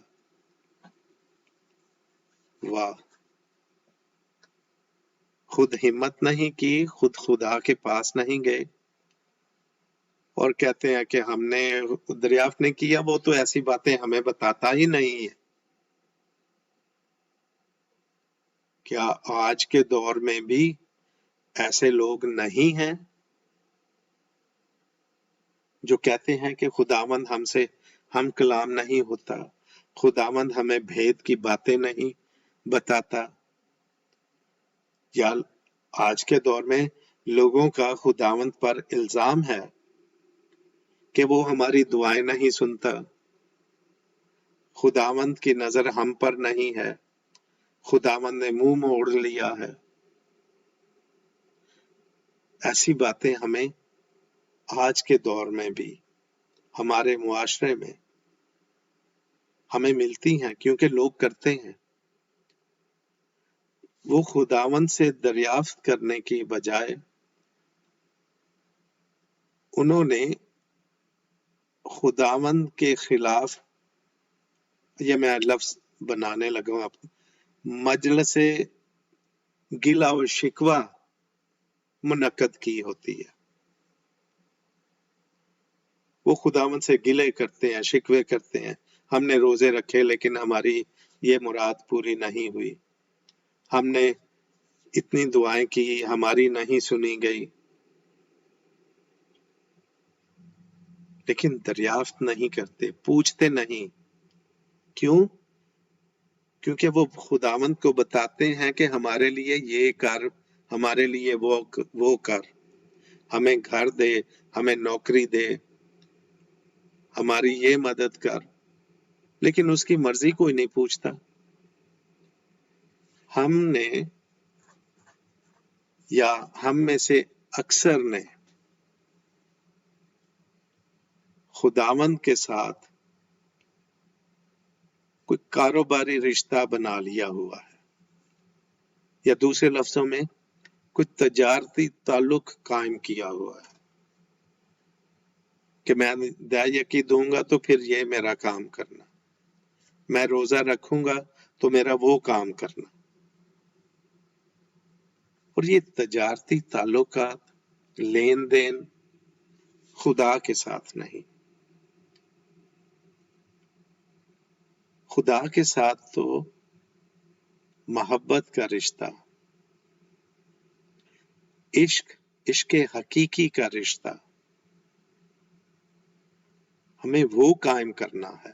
واہ! خود ہمت نہیں کی، خود خدا کے پاس نہیں گئے، اور کہتے ہیں کہ ہم نے دریافت نہیں کیا، وہ تو ایسی باتیں ہمیں بتاتا ہی نہیں ہے۔ کیا آج کے دور میں بھی ایسے لوگ نہیں ہیں جو کہتے ہیں کہ خداوند ہم کلام نہیں ہوتا، خداوند ہمیں بھید کی باتیں نہیں بتاتا؟ یا آج کے دور میں لوگوں کا خداوند پر الزام ہے کہ وہ ہماری دعائیں نہیں سنتا، خداوند کی نظر ہم پر نہیں ہے، خداوند نے منہ موڑ لیا ہے۔ ایسی باتیں ہمیں آج کے دور میں بھی ہمارے معاشرے میں ہمیں ملتی ہیں، کیونکہ لوگ کرتے ہیں۔ وہ خداوند سے دریافت کرنے کی بجائے انہوں نے خداوند کے خلاف، یہ میں لفظ بنانے لگا ہوں، مجلس گلہ و شکوہ منعقد کی ہوتی ہے۔ وہ خداوند سے گلے کرتے ہیں، شکوے کرتے ہیں، ہم نے روزے رکھے لیکن ہماری یہ مراد پوری نہیں ہوئی، ہم نے اتنی دعائیں کی ہماری نہیں سنی گئی، لیکن دریافت نہیں کرتے، پوچھتے نہیں۔ کیوں؟ کیونکہ وہ خداوند کو بتاتے ہیں کہ ہمارے لیے یہ کر، ہمارے لیے وہ کر، ہمیں گھر دے، ہمیں نوکری دے، ہماری یہ مدد کر، لیکن اس کی مرضی کوئی نہیں پوچھتا۔ ہم نے یا ہم میں سے اکثر نے خداوند کے ساتھ کوئی کاروباری رشتہ بنا لیا ہوا ہے، یا دوسرے لفظوں میں کوئی تجارتی تعلق قائم کیا ہوا ہے کہ میں دائیکی دوں گا تو پھر یہ میرا کام کرنا، میں روزہ رکھوں گا تو میرا وہ کام کرنا۔ اور یہ تجارتی تعلقات، لین دین خدا کے ساتھ نہیں۔ خدا کے ساتھ تو محبت کا رشتہ، عشق حقیقی کا رشتہ ہمیں وہ قائم کرنا ہے۔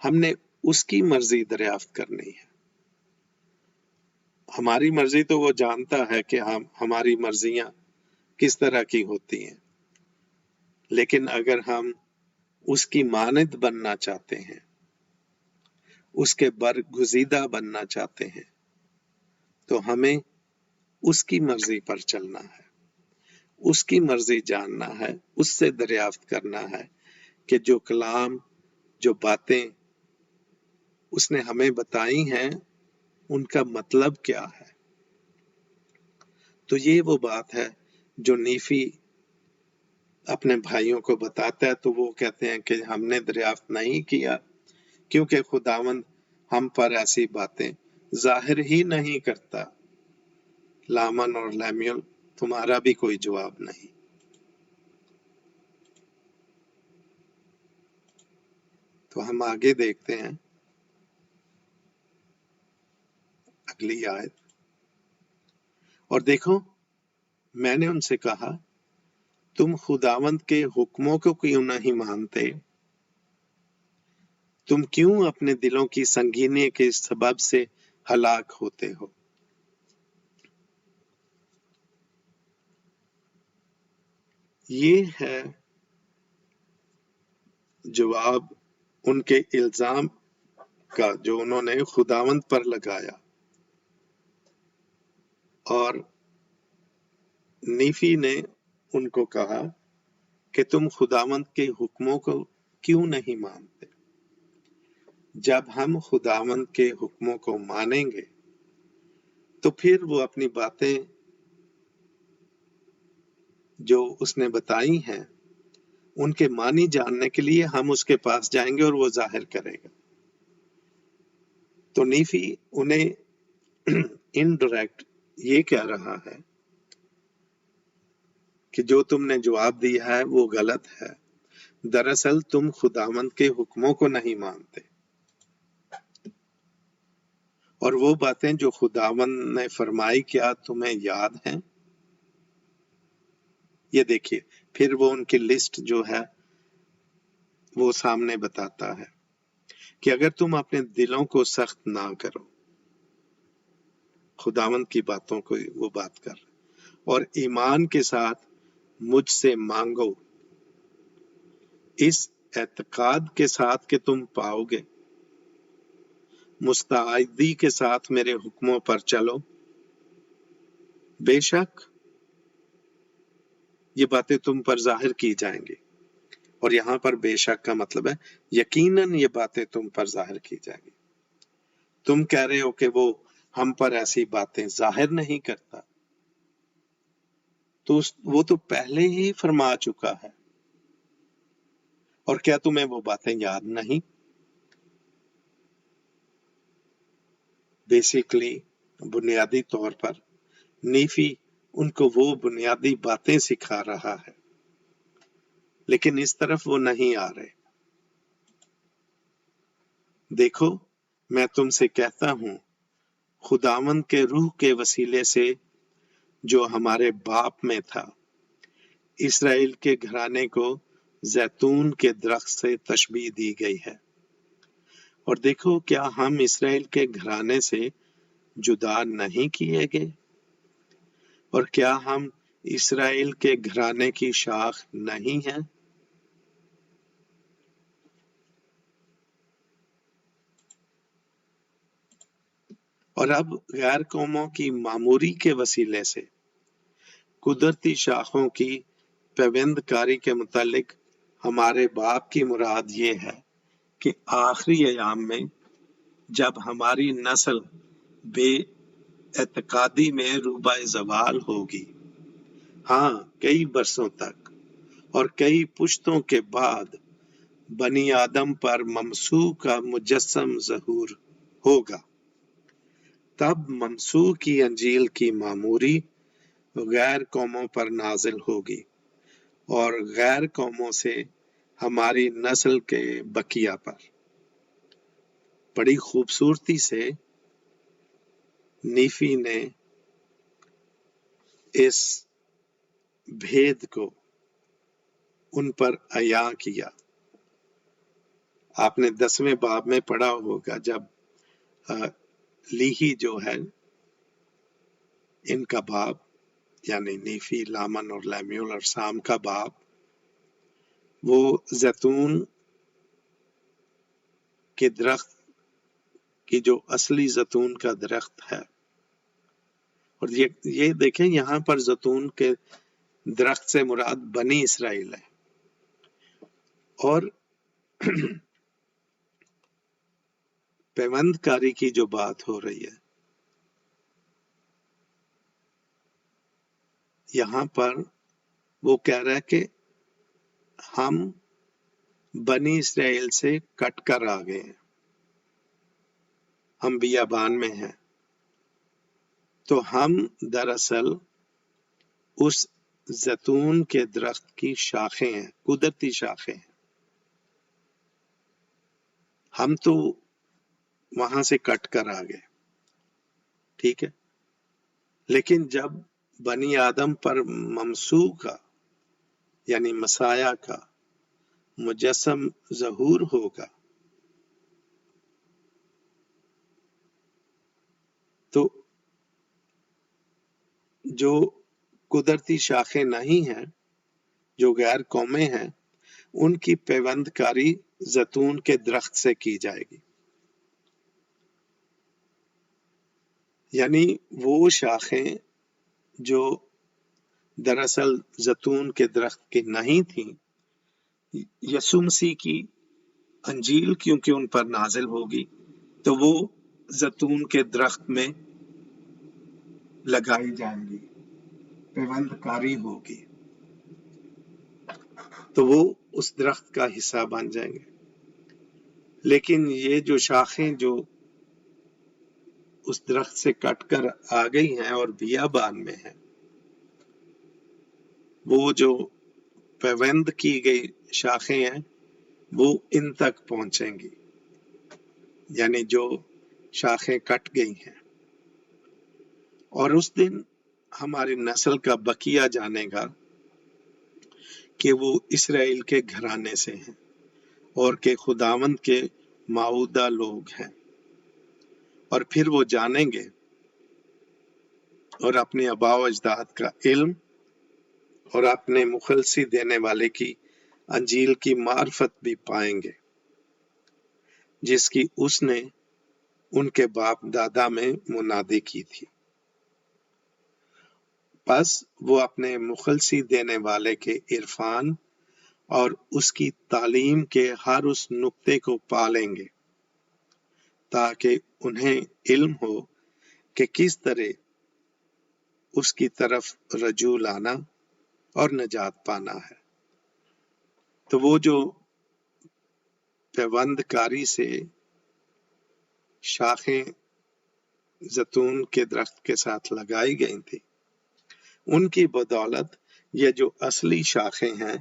ہم نے اس کی مرضی دریافت کرنی ہے۔ ہماری مرضی تو وہ جانتا ہے کہ ہماری مرضیاں کس طرح کی ہوتی ہیں، لیکن اگر ہم اس کی مانند بننا چاہتے ہیں، اس کے برگزیدہ بننا چاہتے ہیں، تو ہمیں اس کی مرضی پر چلنا ہے، اس کی مرضی جاننا ہے، اس سے دریافت کرنا ہے کہ جو کلام، جو باتیں اس نے ہمیں بتائی ہیں ان کا مطلب کیا ہے۔ تو یہ وہ بات ہے جو نیفی اپنے بھائیوں کو بتاتا ہے، تو وہ کہتے ہیں کہ ہم نے دریافت نہیں کیا کیونکہ خداوند ہم پر ایسی باتیں ظاہر ہی نہیں کرتا۔ لامن اور لیمیل، تمہارا بھی کوئی جواب نہیں۔ تو ہم آگے دیکھتے ہیں اگلی آیت، اور دیکھو میں نے ان سے کہا تم خداوند کے حکموں کو کیوں نہیں مانتے؟ تم کیوں اپنے دلوں کی سنگینی کے سبب سے ہلاک ہوتے ہو؟ یہ ہے جواب ان کے الزام کا جو انہوں نے خداوند پر لگایا۔ اور نیفی نے ان کو کہا کہ تم خداوند کے حکموں کو کیوں نہیں مانتے؟ جب ہم خداوند کے حکموں کو مانیں گے تو پھر وہ اپنی باتیں جو اس نے بتائی ہیں ان کے معنی جاننے کے لیے ہم اس کے پاس جائیں گے اور وہ ظاہر کرے گا۔ تو نیفی انہیں انڈائریکٹ یہ کہہ رہا ہے کہ جو تم نے جواب دیا ہے وہ غلط ہے، دراصل تم خداوند کے حکموں کو نہیں مانتے، اور وہ باتیں جو خداوند نے فرمائی کیا تمہیں یاد ہیں؟ یہ دیکھیے پھر وہ ان کی لسٹ جو ہے وہ سامنے بتاتا ہے کہ اگر تم اپنے دلوں کو سخت نہ کرو، خداوند کی باتوں کو وہ بات کر، اور ایمان کے ساتھ مجھ سے مانگو، اس اعتقاد کے ساتھ کہ تم پاؤ گے، مستعدی کے ساتھ میرے حکموں پر چلو، بے شک یہ باتیں تم پر ظاہر کی جائیں گی. اور یہاں پر بے شک کا مطلب ہے یقیناً یہ باتیں تم پر ظاہر کی جائیں گی. تم کہہ رہے ہو کہ وہ ہم پر ایسی باتیں ظاہر نہیں کرتا، تو وہ تو پہلے ہی فرما چکا ہے. اور کیا تمہیں وہ باتیں یاد نہیں؟ بیسیکلی بنیادی طور پر نیفی ان کو وہ بنیادی باتیں سکھا رہا ہے، لیکن اس طرف وہ نہیں آ رہے. دیکھو میں تم سے کہتا ہوں خداوند کے روح کے وسیلے سے جو ہمارے باپ میں تھا، اسرائیل کے گھرانے کو زیتون کے درخت سے تشبیہ دی گئی ہے. اور دیکھو کیا ہم اسرائیل کے گھرانے سے جدا نہیں کیے گئے؟ اور کیا ہم اسرائیل کے گھرانے کی شاخ نہیں ہیں؟ اور اب غیر قوموں کی معموری کے وسیلے سے قدرتی شاخوں کی پیوند کاری کے متعلق ہمارے باپ کی مراد یہ ہے کہ آخری ایام میں جب ہماری نسل بے اعتقادی میں روبہ زوال ہوگی، ہاں کئی برسوں تک اور کئی پشتوں کے بعد بنی آدم پر ممسوح کا مجسم ظہور ہوگا، تب ممسوح کی انجیل کی معموری غیر قوموں پر نازل ہوگی اور غیر قوموں سے ہماری نسل کے بقیہ پر. بڑی خوبصورتی سے نیفی نے اس بھید کو ان پر عیاں کیا. آپ نے 10ویں باب میں پڑھا ہوگا جب لیہی جو ہے ان کا باپ یعنی نیفی، لامن اور لیمیول اور سام کا باپ، وہ زیتون کے درخت کی جو اصلی زیتون کا درخت ہے، اور یہ دیکھیں یہاں پر زیتون کے درخت سے مراد بنی اسرائیل ہے. اور پیوند کاری کی جو بات ہو رہی ہے یہاں پر، وہ کہہ رہا ہے کہ ہم بنی اسرائیل سے کٹ کر آ گئے ہیں، ہم بیابان میں ہیں. تو ہم دراصل اس زیتون کے درخت کی شاخیں ہیں، قدرتی شاخیں ہیں. ہم تو وہاں سے کٹ کر آ گئے، ٹھیک ہے. لیکن جب بنی آدم پر ممسوح کا یعنی مسیح کا مجسم ظہور ہوگا تو جو قدرتی شاخیں نہیں ہیں، جو غیر قومیں ہیں، ان کی پیوند کاری زیتون کے درخت سے کی جائے گی. یعنی وہ شاخیں جو دراصل زیتون کے درخت کی نہیں تھیں، یسوع مسیح کی انجیل کیونکہ ان پر نازل ہوگی تو وہ زیتون کے درخت میں لگائی جائیں گی، پیوند کاری ہوگی، تو وہ اس درخت کا حصہ بن جائیں گے. لیکن یہ جو شاخیں جو اس درخت سے کٹ کر آ گئی ہیں اور بیابان میں ہیں، وہ جو پیوند کی گئی شاخیں ہیں وہ ان تک پہنچیں گی، یعنی جو شاخیں کٹ گئی ہیں. اور اس دن ہماری نسل کا بقیہ جانے گا کہ وہ اسرائیل کے گھرانے سے ہیں اور کہ خداوند کے معبودہ لوگ ہیں. اور پھر وہ جانیں گے اور اپنے آباء و اجداد کا علم اور اپنے مخلصی دینے والے کی انجیل کی معرفت بھی پائیں گے، جس کی اس نے ان کے باپ دادا میں منادی کی تھی. بس وہ اپنے مخلصی دینے والے کے عرفان اور اس کی تعلیم کے ہر اس نقطے کو پالیں گے تاکہ انہیں علم ہو کہ کس طرح اس کی طرف رجوع لانا اور نجات پانا ہے۔ تو وہ جو پیوند کاری سے شاخیں زیتون کے درخت کے ساتھ لگائی گئی تھی، ان کی بدولت یہ جو اصلی شاخیں ہیں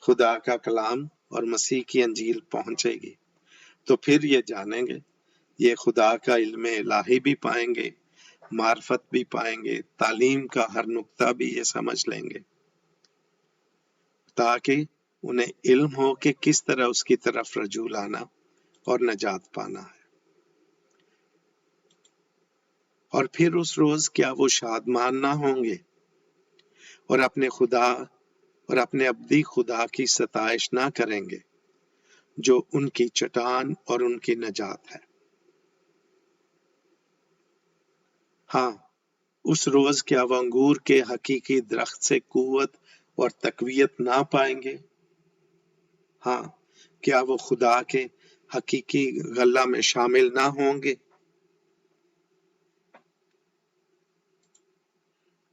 خدا کا کلام اور مسیح کی انجیل پہنچے گی، تو پھر یہ جانیں گے، یہ خدا کا علم الہی بھی پائیں گے، معرفت بھی پائیں گے، تعلیم کا ہر نقطہ بھی یہ سمجھ لیں گے، تاکہ انہیں علم ہو کہ کس طرح اس کی طرف رجوع لانا اور نجات پانا ہے۔ اور پھر اس روز کیا وہ شادمان نہ ہوں گے اور اپنے خدا اور اپنے ابدی خدا کی ستائش نہ کریں گے جو ان کی چٹان اور ان کی نجات ہے۔ ہاں، اس روز کیا وہ انگور کے حقیقی درخت سے قوت اور تقویت نہ پائیں گے؟ ہاں، کیا وہ خدا کے حقیقی غلہ میں شامل نہ ہوں گے؟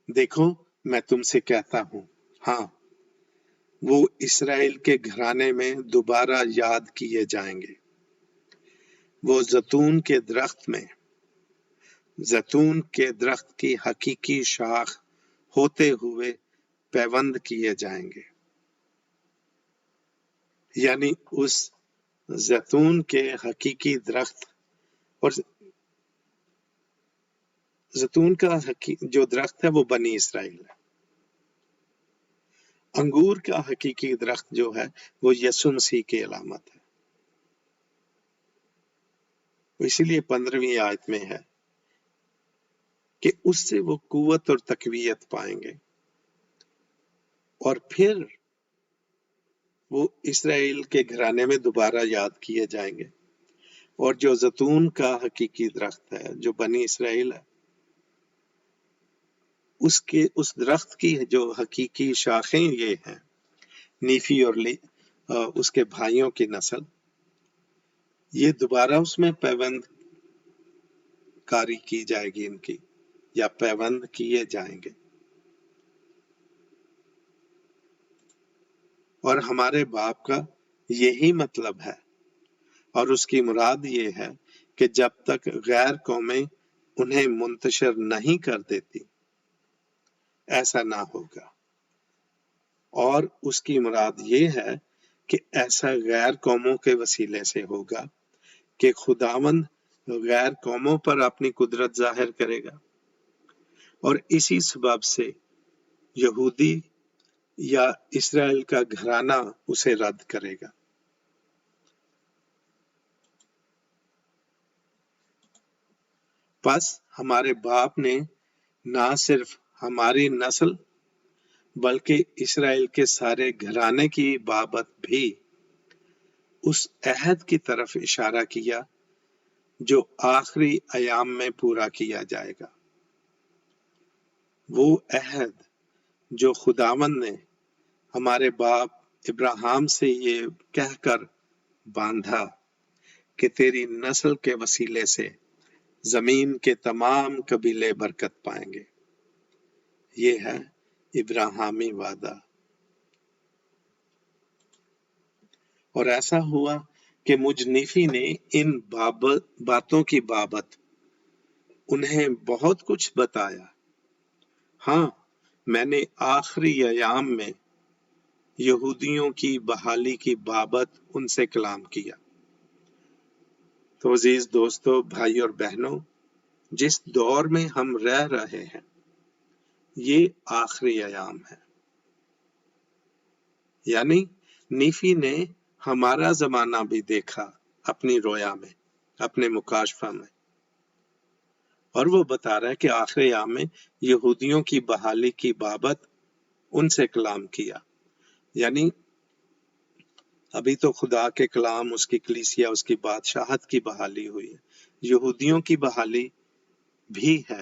دیکھو، میں تم سے کہتا ہوں، ہاں، وہ اسرائیل کے گھرانے میں دوبارہ یاد کیے جائیں گے۔ وہ زیتون کے درخت کی حقیقی شاخ ہوتے ہوئے پیوند کیے جائیں گے، یعنی اس زیتون کے حقیقی درخت، اور زیتون کا جو درخت ہے وہ بنی اسرائیل ہے، انگور کا حقیقی درخت جو ہے وہ یسوع مسیح کی علامت ہے۔ اسی لیے 15ویں آیت میں ہے کہ اس سے وہ قوت اور تقویت پائیں گے، اور پھر وہ اسرائیل کے گھرانے میں دوبارہ یاد کیے جائیں گے، اور جو زیتون کا حقیقی درخت ہے جو بنی اسرائیل ہے، اس درخت کی جو حقیقی شاخیں یہ ہیں، نیفی اور اس کے بھائیوں کی نسل، یہ دوبارہ اس میں پیوند کاری کی جائے گی ان کی، یا پیوند کیے جائیں گے۔ اور ہمارے باپ کا یہی مطلب ہے، اور اس کی مراد یہ ہے کہ جب تک غیر قومیں انہیں منتشر نہیں کر دیتی ایسا نہ ہوگا، اور اس کی مراد یہ ہے کہ ایسا غیر قوموں کے وسیلے سے ہوگا کہ خداوند غیر قوموں پر اپنی قدرت ظاہر کرے گا، اور اسی سبب سے یہودی یا اسرائیل کا گھرانہ اسے رد کرے گا۔ پس ہمارے باپ نے نہ صرف ہماری نسل بلکہ اسرائیل کے سارے گھرانے کی بابت بھی اس عہد کی طرف اشارہ کیا جو آخری ایام میں پورا کیا جائے گا۔ وہ عہد جو خداوند نے ہمارے باپ ابراہیم سے یہ کہہ کر باندھا کہ تیری نسل کے وسیلے سے زمین کے تمام قبیلے برکت پائیں گے، یہ ہے ابراہیمی وعدہ۔ اور ایسا ہوا کہ مجھ نیفی نے ان باتوں کی بابت انہیں بہت کچھ بتایا۔ ہاں، میں نے آخری ایام میں یہودیوں کی بحالی کی بابت ان سے کلام کیا۔ تو عزیز دوستو، بھائی اور بہنوں، جس دور میں ہم رہ رہے ہیں یہ آخری ایام ہے، یعنی نیفی نے ہمارا زمانہ بھی دیکھا اپنی رویا میں، اپنے مکاشفہ میں، اور وہ بتا رہا ہے کہ آخری ایام میں یہودیوں کی بحالی کی بابت ان سے کلام کیا، یعنی ابھی تو خدا کے کلام، اس کی کلیسیا، اس کی بادشاہت کی بحالی ہوئی ہے، یہودیوں کی بحالی بھی ہے،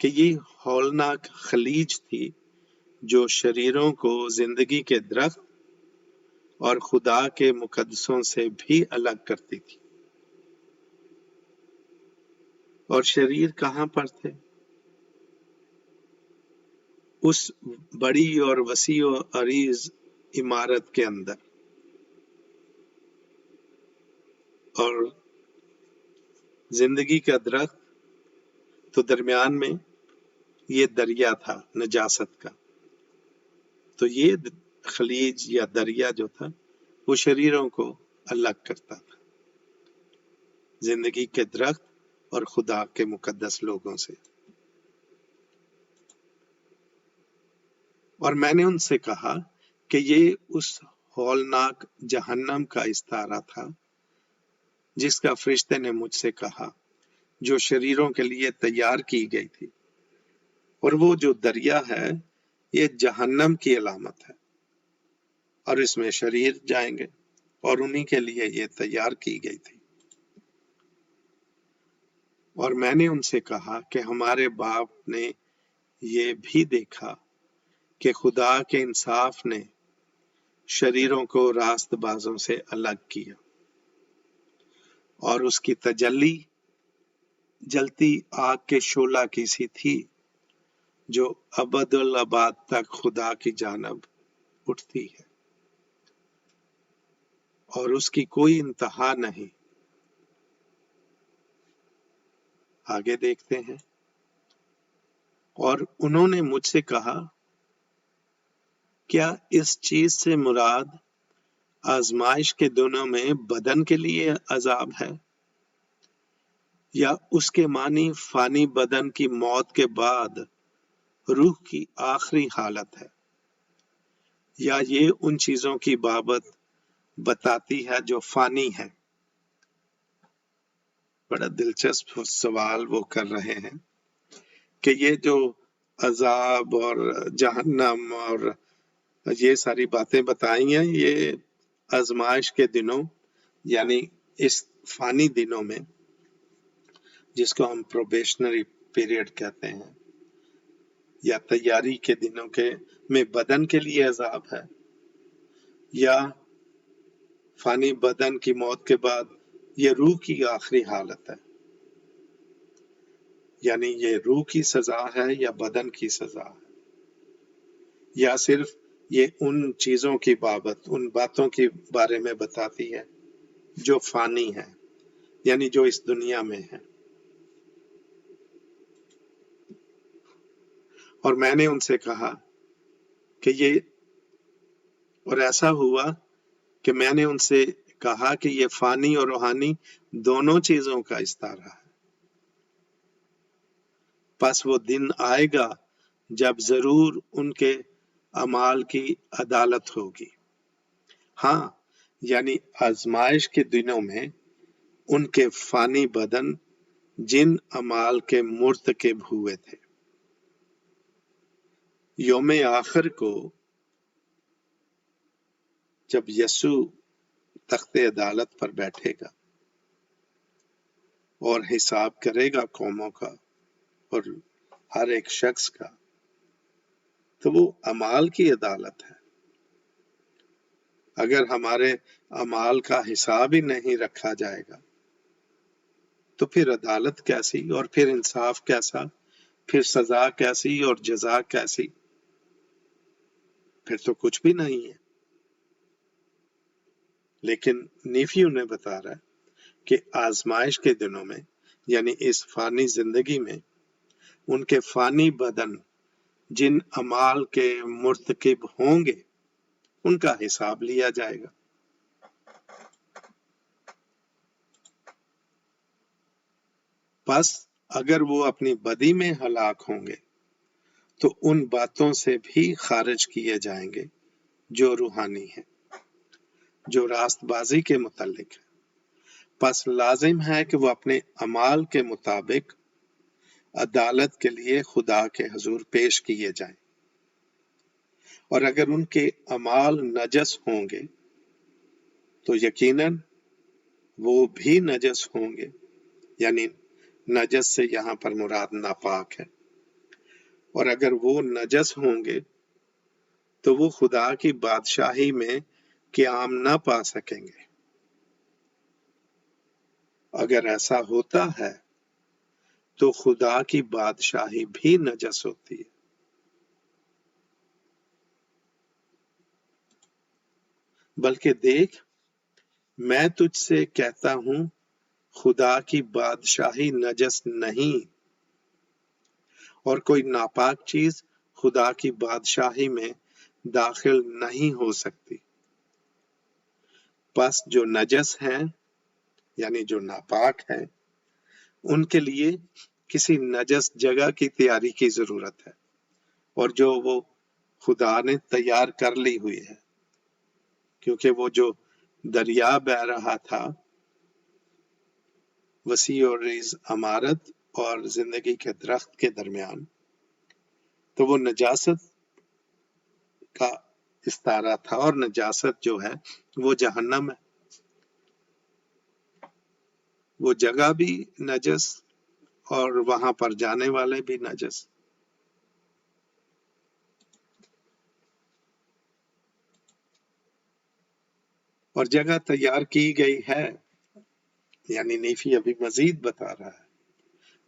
کہ یہ ہولناک خلیج تھی جو شریروں کو زندگی کے درخت اور خدا کے مقدسوں سے بھی الگ کرتی تھی۔ اور شریر کہاں پر تھے؟ اس بڑی اور وسیع و عریض عمارت کے اندر، اور زندگی کا درخت تو درمیان میں یہ دریا تھا نجاست کا۔ تو یہ خلیج یا دریا جو تھا وہ شریروں کو الگ کرتا تھا زندگی کے درخت اور خدا کے مقدس لوگوں سے۔ اور میں نے ان سے کہا کہ یہ اس ہولناک جہنم کا استعارہ تھا جس کا فرشتے نے مجھ سے کہا، جو شریروں کے لیے تیار کی گئی تھی، اور وہ جو دریا ہے یہ جہنم کی علامت ہے، اور اس میں شریر جائیں گے اور انہی کے لیے یہ تیار کی گئی تھی۔ اور میں نے ان سے کہا کہ ہمارے باپ نے یہ بھی دیکھا کہ خدا کے انصاف نے شریروں کو راست بازوں سے الگ کیا، اور اس کی تجلی جلتی آگ کے شعلہ کی سی تھی جو ابد الآباد تک خدا کی جانب اٹھتی ہے، اور اس کی کوئی انتہا نہیں۔ آگے دیکھتے ہیں۔ اور انہوں نے مجھ سے کہا، کیا اس چیز سے مراد آزمائش کے دنوں میں بدن کے لیے عذاب ہے، یا اس کے معنی فانی بدن کی موت کے بعد روح کی آخری حالت ہے، یا یہ ان چیزوں کی بابت بتاتی ہے جو فانی ہے؟ بڑا دلچسپ سوال وہ کر رہے ہیں کہ یہ جو عذاب اور جہنم اور یہ ساری باتیں بتائی ہیں، یہ آزمائش کے دنوں یعنی اس فانی دنوں میں، جس کو ہم پروبیشنری پیریڈ کہتے ہیں، یا تیاری کے دنوں کے میں بدن کے لیے عذاب ہے، یا فانی بدن کی موت کے بعد یہ روح کی آخری حالت ہے؟ یعنی یہ روح کی سزا ہے یا بدن کی سزا ہے، یا صرف یہ ان چیزوں کی بابت، ان باتوں کے بارے میں بتاتی ہے جو فانی ہے، یعنی جو اس دنیا میں ہے؟ اور میں نے ان سے کہا کہ یہ، اور ایسا ہوا کہ میں نے ان سے کہا کہ یہ فانی اور روحانی دونوں چیزوں کا استعارہ ہے۔ پس وہ دن آئے گا جب ضرور ان کے اعمال کی عدالت ہوگی۔ ہاں، یعنی آزمائش کے دنوں میں ان کے فانی بدن جن اعمال کے مرتکب ہوئے تھے، یوم آخر کو جب یسوع تخت عدالت پر بیٹھے گا اور حساب کرے گا قوموں کا اور ہر ایک شخص کا، تو وہ اعمال کی عدالت ہے۔ اگر ہمارے اعمال کا حساب ہی نہیں رکھا جائے گا تو پھر عدالت کیسی، اور پھر انصاف کیسا، پھر سزا کیسی اور جزا کیسی؟ پھر تو کچھ بھی نہیں ہے۔ لیکن نیفیو نے بتا رہا ہے کہ آزمائش کے دنوں میں، یعنی اس فانی زندگی میں، ان کے فانی بدن جن اعمال کے مرتکب ہوں گے ان کا حساب لیا جائے گا۔ پس اگر وہ اپنی بدی میں ہلاک ہوں گے تو ان باتوں سے بھی خارج کیے جائیں گے جو روحانی ہیں، جو راست بازی کے متعلق ہے۔ پس لازم ہے کہ وہ اپنے اعمال کے مطابق عدالت کے لیے خدا کے حضور پیش کیے جائیں، اور اگر ان کے اعمال نجس ہوں گے تو یقیناً وہ بھی نجس ہوں گے، یعنی نجس سے یہاں پر مراد ناپاک ہے، اور اگر وہ نجس ہوں گے تو وہ خدا کی بادشاہی میں قیام نہ پا سکیں گے۔ اگر ایسا ہوتا ہے تو خدا کی بادشاہی بھی نجس ہوتی ہے۔ بلکہ دیکھ، میں تجھ سے کہتا ہوں خدا کی بادشاہی نجس نہیں، اور کوئی ناپاک چیز خدا کی بادشاہی میں داخل نہیں ہو سکتی۔ پس جو نجس ہیں یعنی جو ناپاک ہیں، ان کے لیے کسی نجس جگہ کی تیاری کی ضرورت ہے، اور جو وہ خدا نے تیار کر لی ہوئی ہے، کیونکہ وہ جو دریا بہہ رہا تھا وسیع اور ریز عمارت اور زندگی کے درخت کے درمیان، تو وہ نجاست کا استارہ تھا، اور نجاست جو ہے وہ جہنم ہے، وہ جگہ بھی نجس اور وہاں پر جانے والے بھی نجس۔ اور جگہ تیار کی گئی ہے، یعنی نیفی ابھی مزید بتا رہا ہے،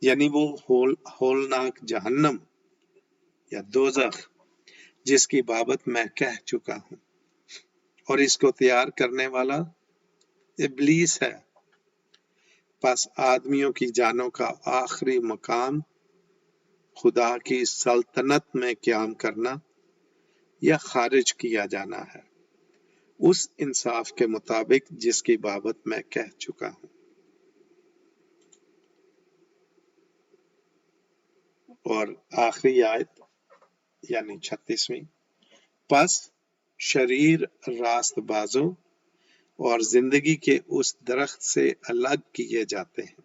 یعنی وہ ہولناک جہنم یا دوزخ جس کی بابت میں کہہ چکا ہوں، اور اس کو تیار کرنے والا ابلیس ہے۔ پس آدمیوں کی جانوں کا آخری مقام خدا کی سلطنت میں قیام کرنا یا خارج کیا جانا ہے، اس انصاف کے مطابق جس کی بابت میں کہہ چکا ہوں۔ اور آخری آیت یعنی 36ویں، پس شریر راست بازوں اور زندگی کے اس درخت سے الگ کیے جاتے ہیں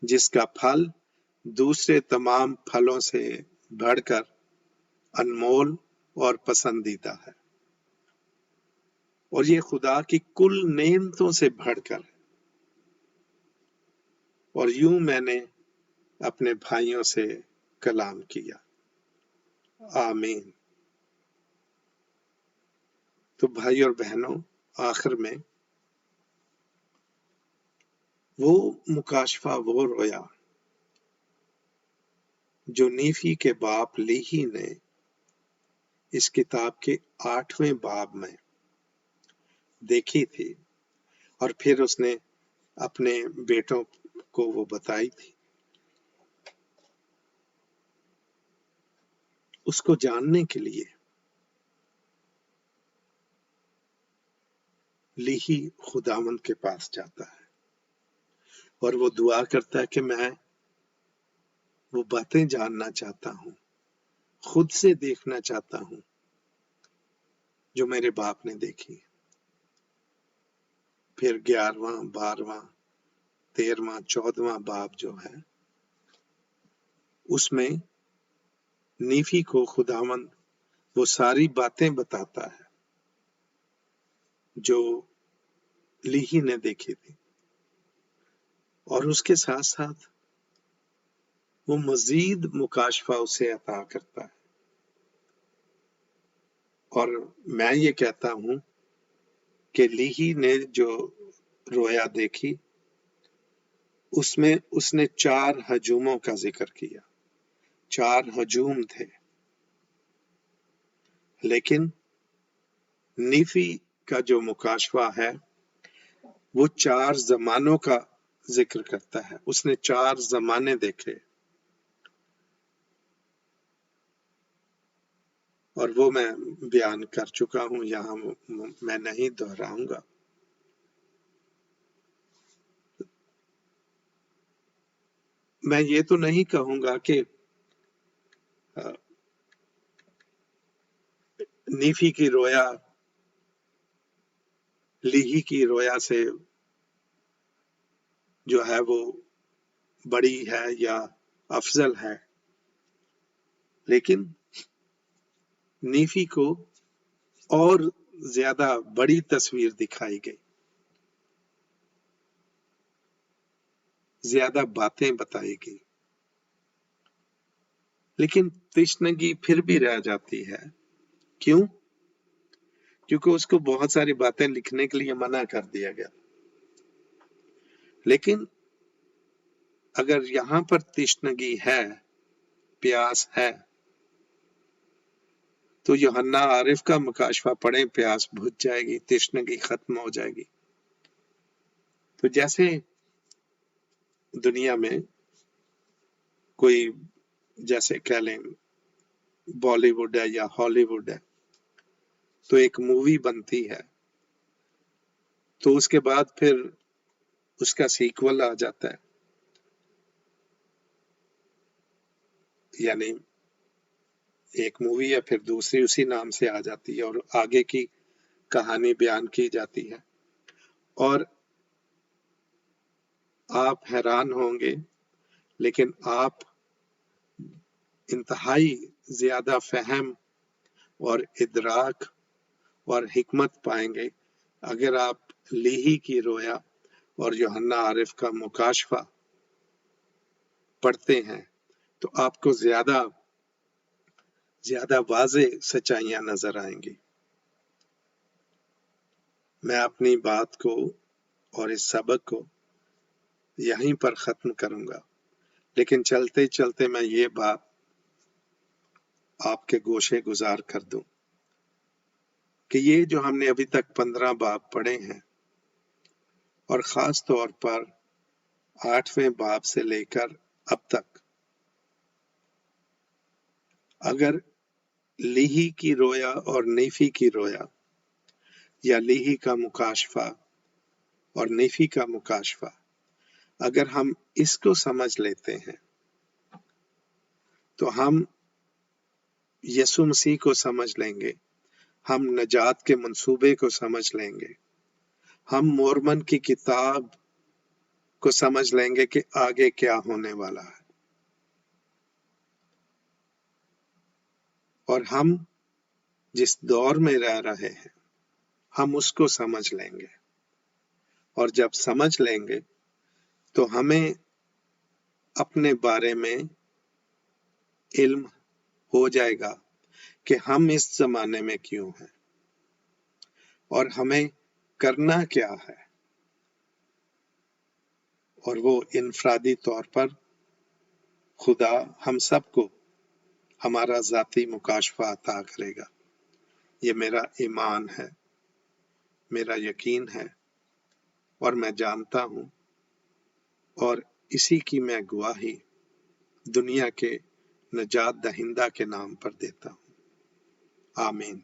جس کا پھل دوسرے تمام پھلوں سے بڑھ کر انمول اور پسندیدہ ہے، اور یہ خدا کی کل نعمتوں سے بڑھ کر ہے۔ اور یوں میں نے اپنے بھائیوں سے کلام کیا، آمین۔ تو بھائی اور بہنوں، آخر میں وہ مکاشفہ، وہ رویا جو نیفی کے باپ لیہی نے اس کتاب کے 8ویں باب میں دیکھی تھی، اور پھر اس نے اپنے بیٹوں کو وہ بتائی تھی، اس کو جاننے کے لیے لیہی خداوند کے پاس جاتا ہے، اور وہ دعا کرتا ہے کہ میں وہ باتیں جاننا چاہتا ہوں، خود سے دیکھنا چاہتا ہوں جو میرے باپ نے دیکھی۔ پھر 11واں 12واں 13واں 14واں باب جو ہے اس میں نیفی کو خداوند وہ ساری باتیں بتاتا ہے جو لیہی نے دیکھی تھی، اور اس کے ساتھ ساتھ وہ مزید مکاشفہ اسے عطا کرتا ہے۔ اور میں یہ کہتا ہوں کہ لیہی نے جو رویا دیکھی اس میں اس نے 4 ہجوموں کا ذکر کیا، 4 ہجوم تھے، لیکن نیفی کا جو مکاشفہ ہے وہ 4 زمانوں کا ذکر کرتا ہے، اس نے 4 زمانے دیکھے، اور وہ میں بیان کر چکا ہوں، یہاں میں نہیں دہراؤں گا۔ میں یہ تو نہیں کہوں گا کہ نیفی کی رویا لیہی کی رویا سے جو ہے وہ بڑی ہے یا افضل ہے، لیکن نیفی کو اور زیادہ بڑی تصویر دکھائی گئی، زیادہ باتیں بتائی گئی، لیکن تشنگی پھر بھی رہ جاتی ہے. کیوں؟ کیونکہ اس کو بہت ساری باتیں لکھنے کے لیے منع کر دیا گیا. لیکن اگر یہاں پر تشنگی ہے، پیاس ہے، تو یوحنا عارف کا مکاشفہ پڑھیں، پیاس بجھ جائے گی، تشنگی ختم ہو جائے گی. تو جیسے دنیا میں کوئی، جیسے کہہ لیں بالی ووڈ ہے یا ہالی ووڈ ہے، تو ایک مووی بنتی ہے، تو اس کے بعد پھر اس کا سیکول آ جاتا ہے، یعنی ایک مووی ہے پھر دوسری اسی نام سے آ جاتی ہے اور آگے کی کہانی بیان کی جاتی ہے. اور آپ حیران ہوں گے، لیکن آپ انتہائی زیادہ فہم اور ادراک اور حکمت پائیں گے اگر آپ لیہی کی رویا اور یوحنا عارف کا مکاشفہ پڑھتے ہیں، تو آپ کو زیادہ واضح سچائیاں نظر آئیں گی. میں اپنی بات کو اور اس سبق کو یہیں پر ختم کروں گا، لیکن چلتے چلتے میں یہ بات آپ کے گوشے گزار کر دوں کہ یہ جو ہم نے ابھی تک 15 باب پڑھے ہیں، اور خاص طور پر 8ویں باب سے لے کر اب تک، اگر لیہی کی رویا اور نیفی کی رویا یا لیہی کا مکاشفہ اور نیفی کا مکاشفہ، اگر ہم اس کو سمجھ لیتے ہیں تو ہم یسوع مسیح کو سمجھ لیں گے، ہم نجات کے منصوبے کو سمجھ لیں گے، ہم مورمن کی کتاب کو سمجھ لیں گے کہ آگے کیا ہونے والا ہے، اور ہم جس دور میں رہ رہے ہیں ہم اس کو سمجھ لیں گے. اور جب سمجھ لیں گے تو ہمیں اپنے بارے میں علم ہو جائے گا کہ ہم اس زمانے میں کیوں ہیں اور ہمیں کرنا کیا ہے، اور وہ انفرادی طور پر خدا ہم سب کو ہمارا ذاتی مکاشفہ عطا کرے گا. یہ میرا ایمان ہے، میرا یقین ہے، اور میں جانتا ہوں، اور اسی کی میں گواہی دنیا کے نجات دہندہ کے نام پر دیتا ہوں. آمین.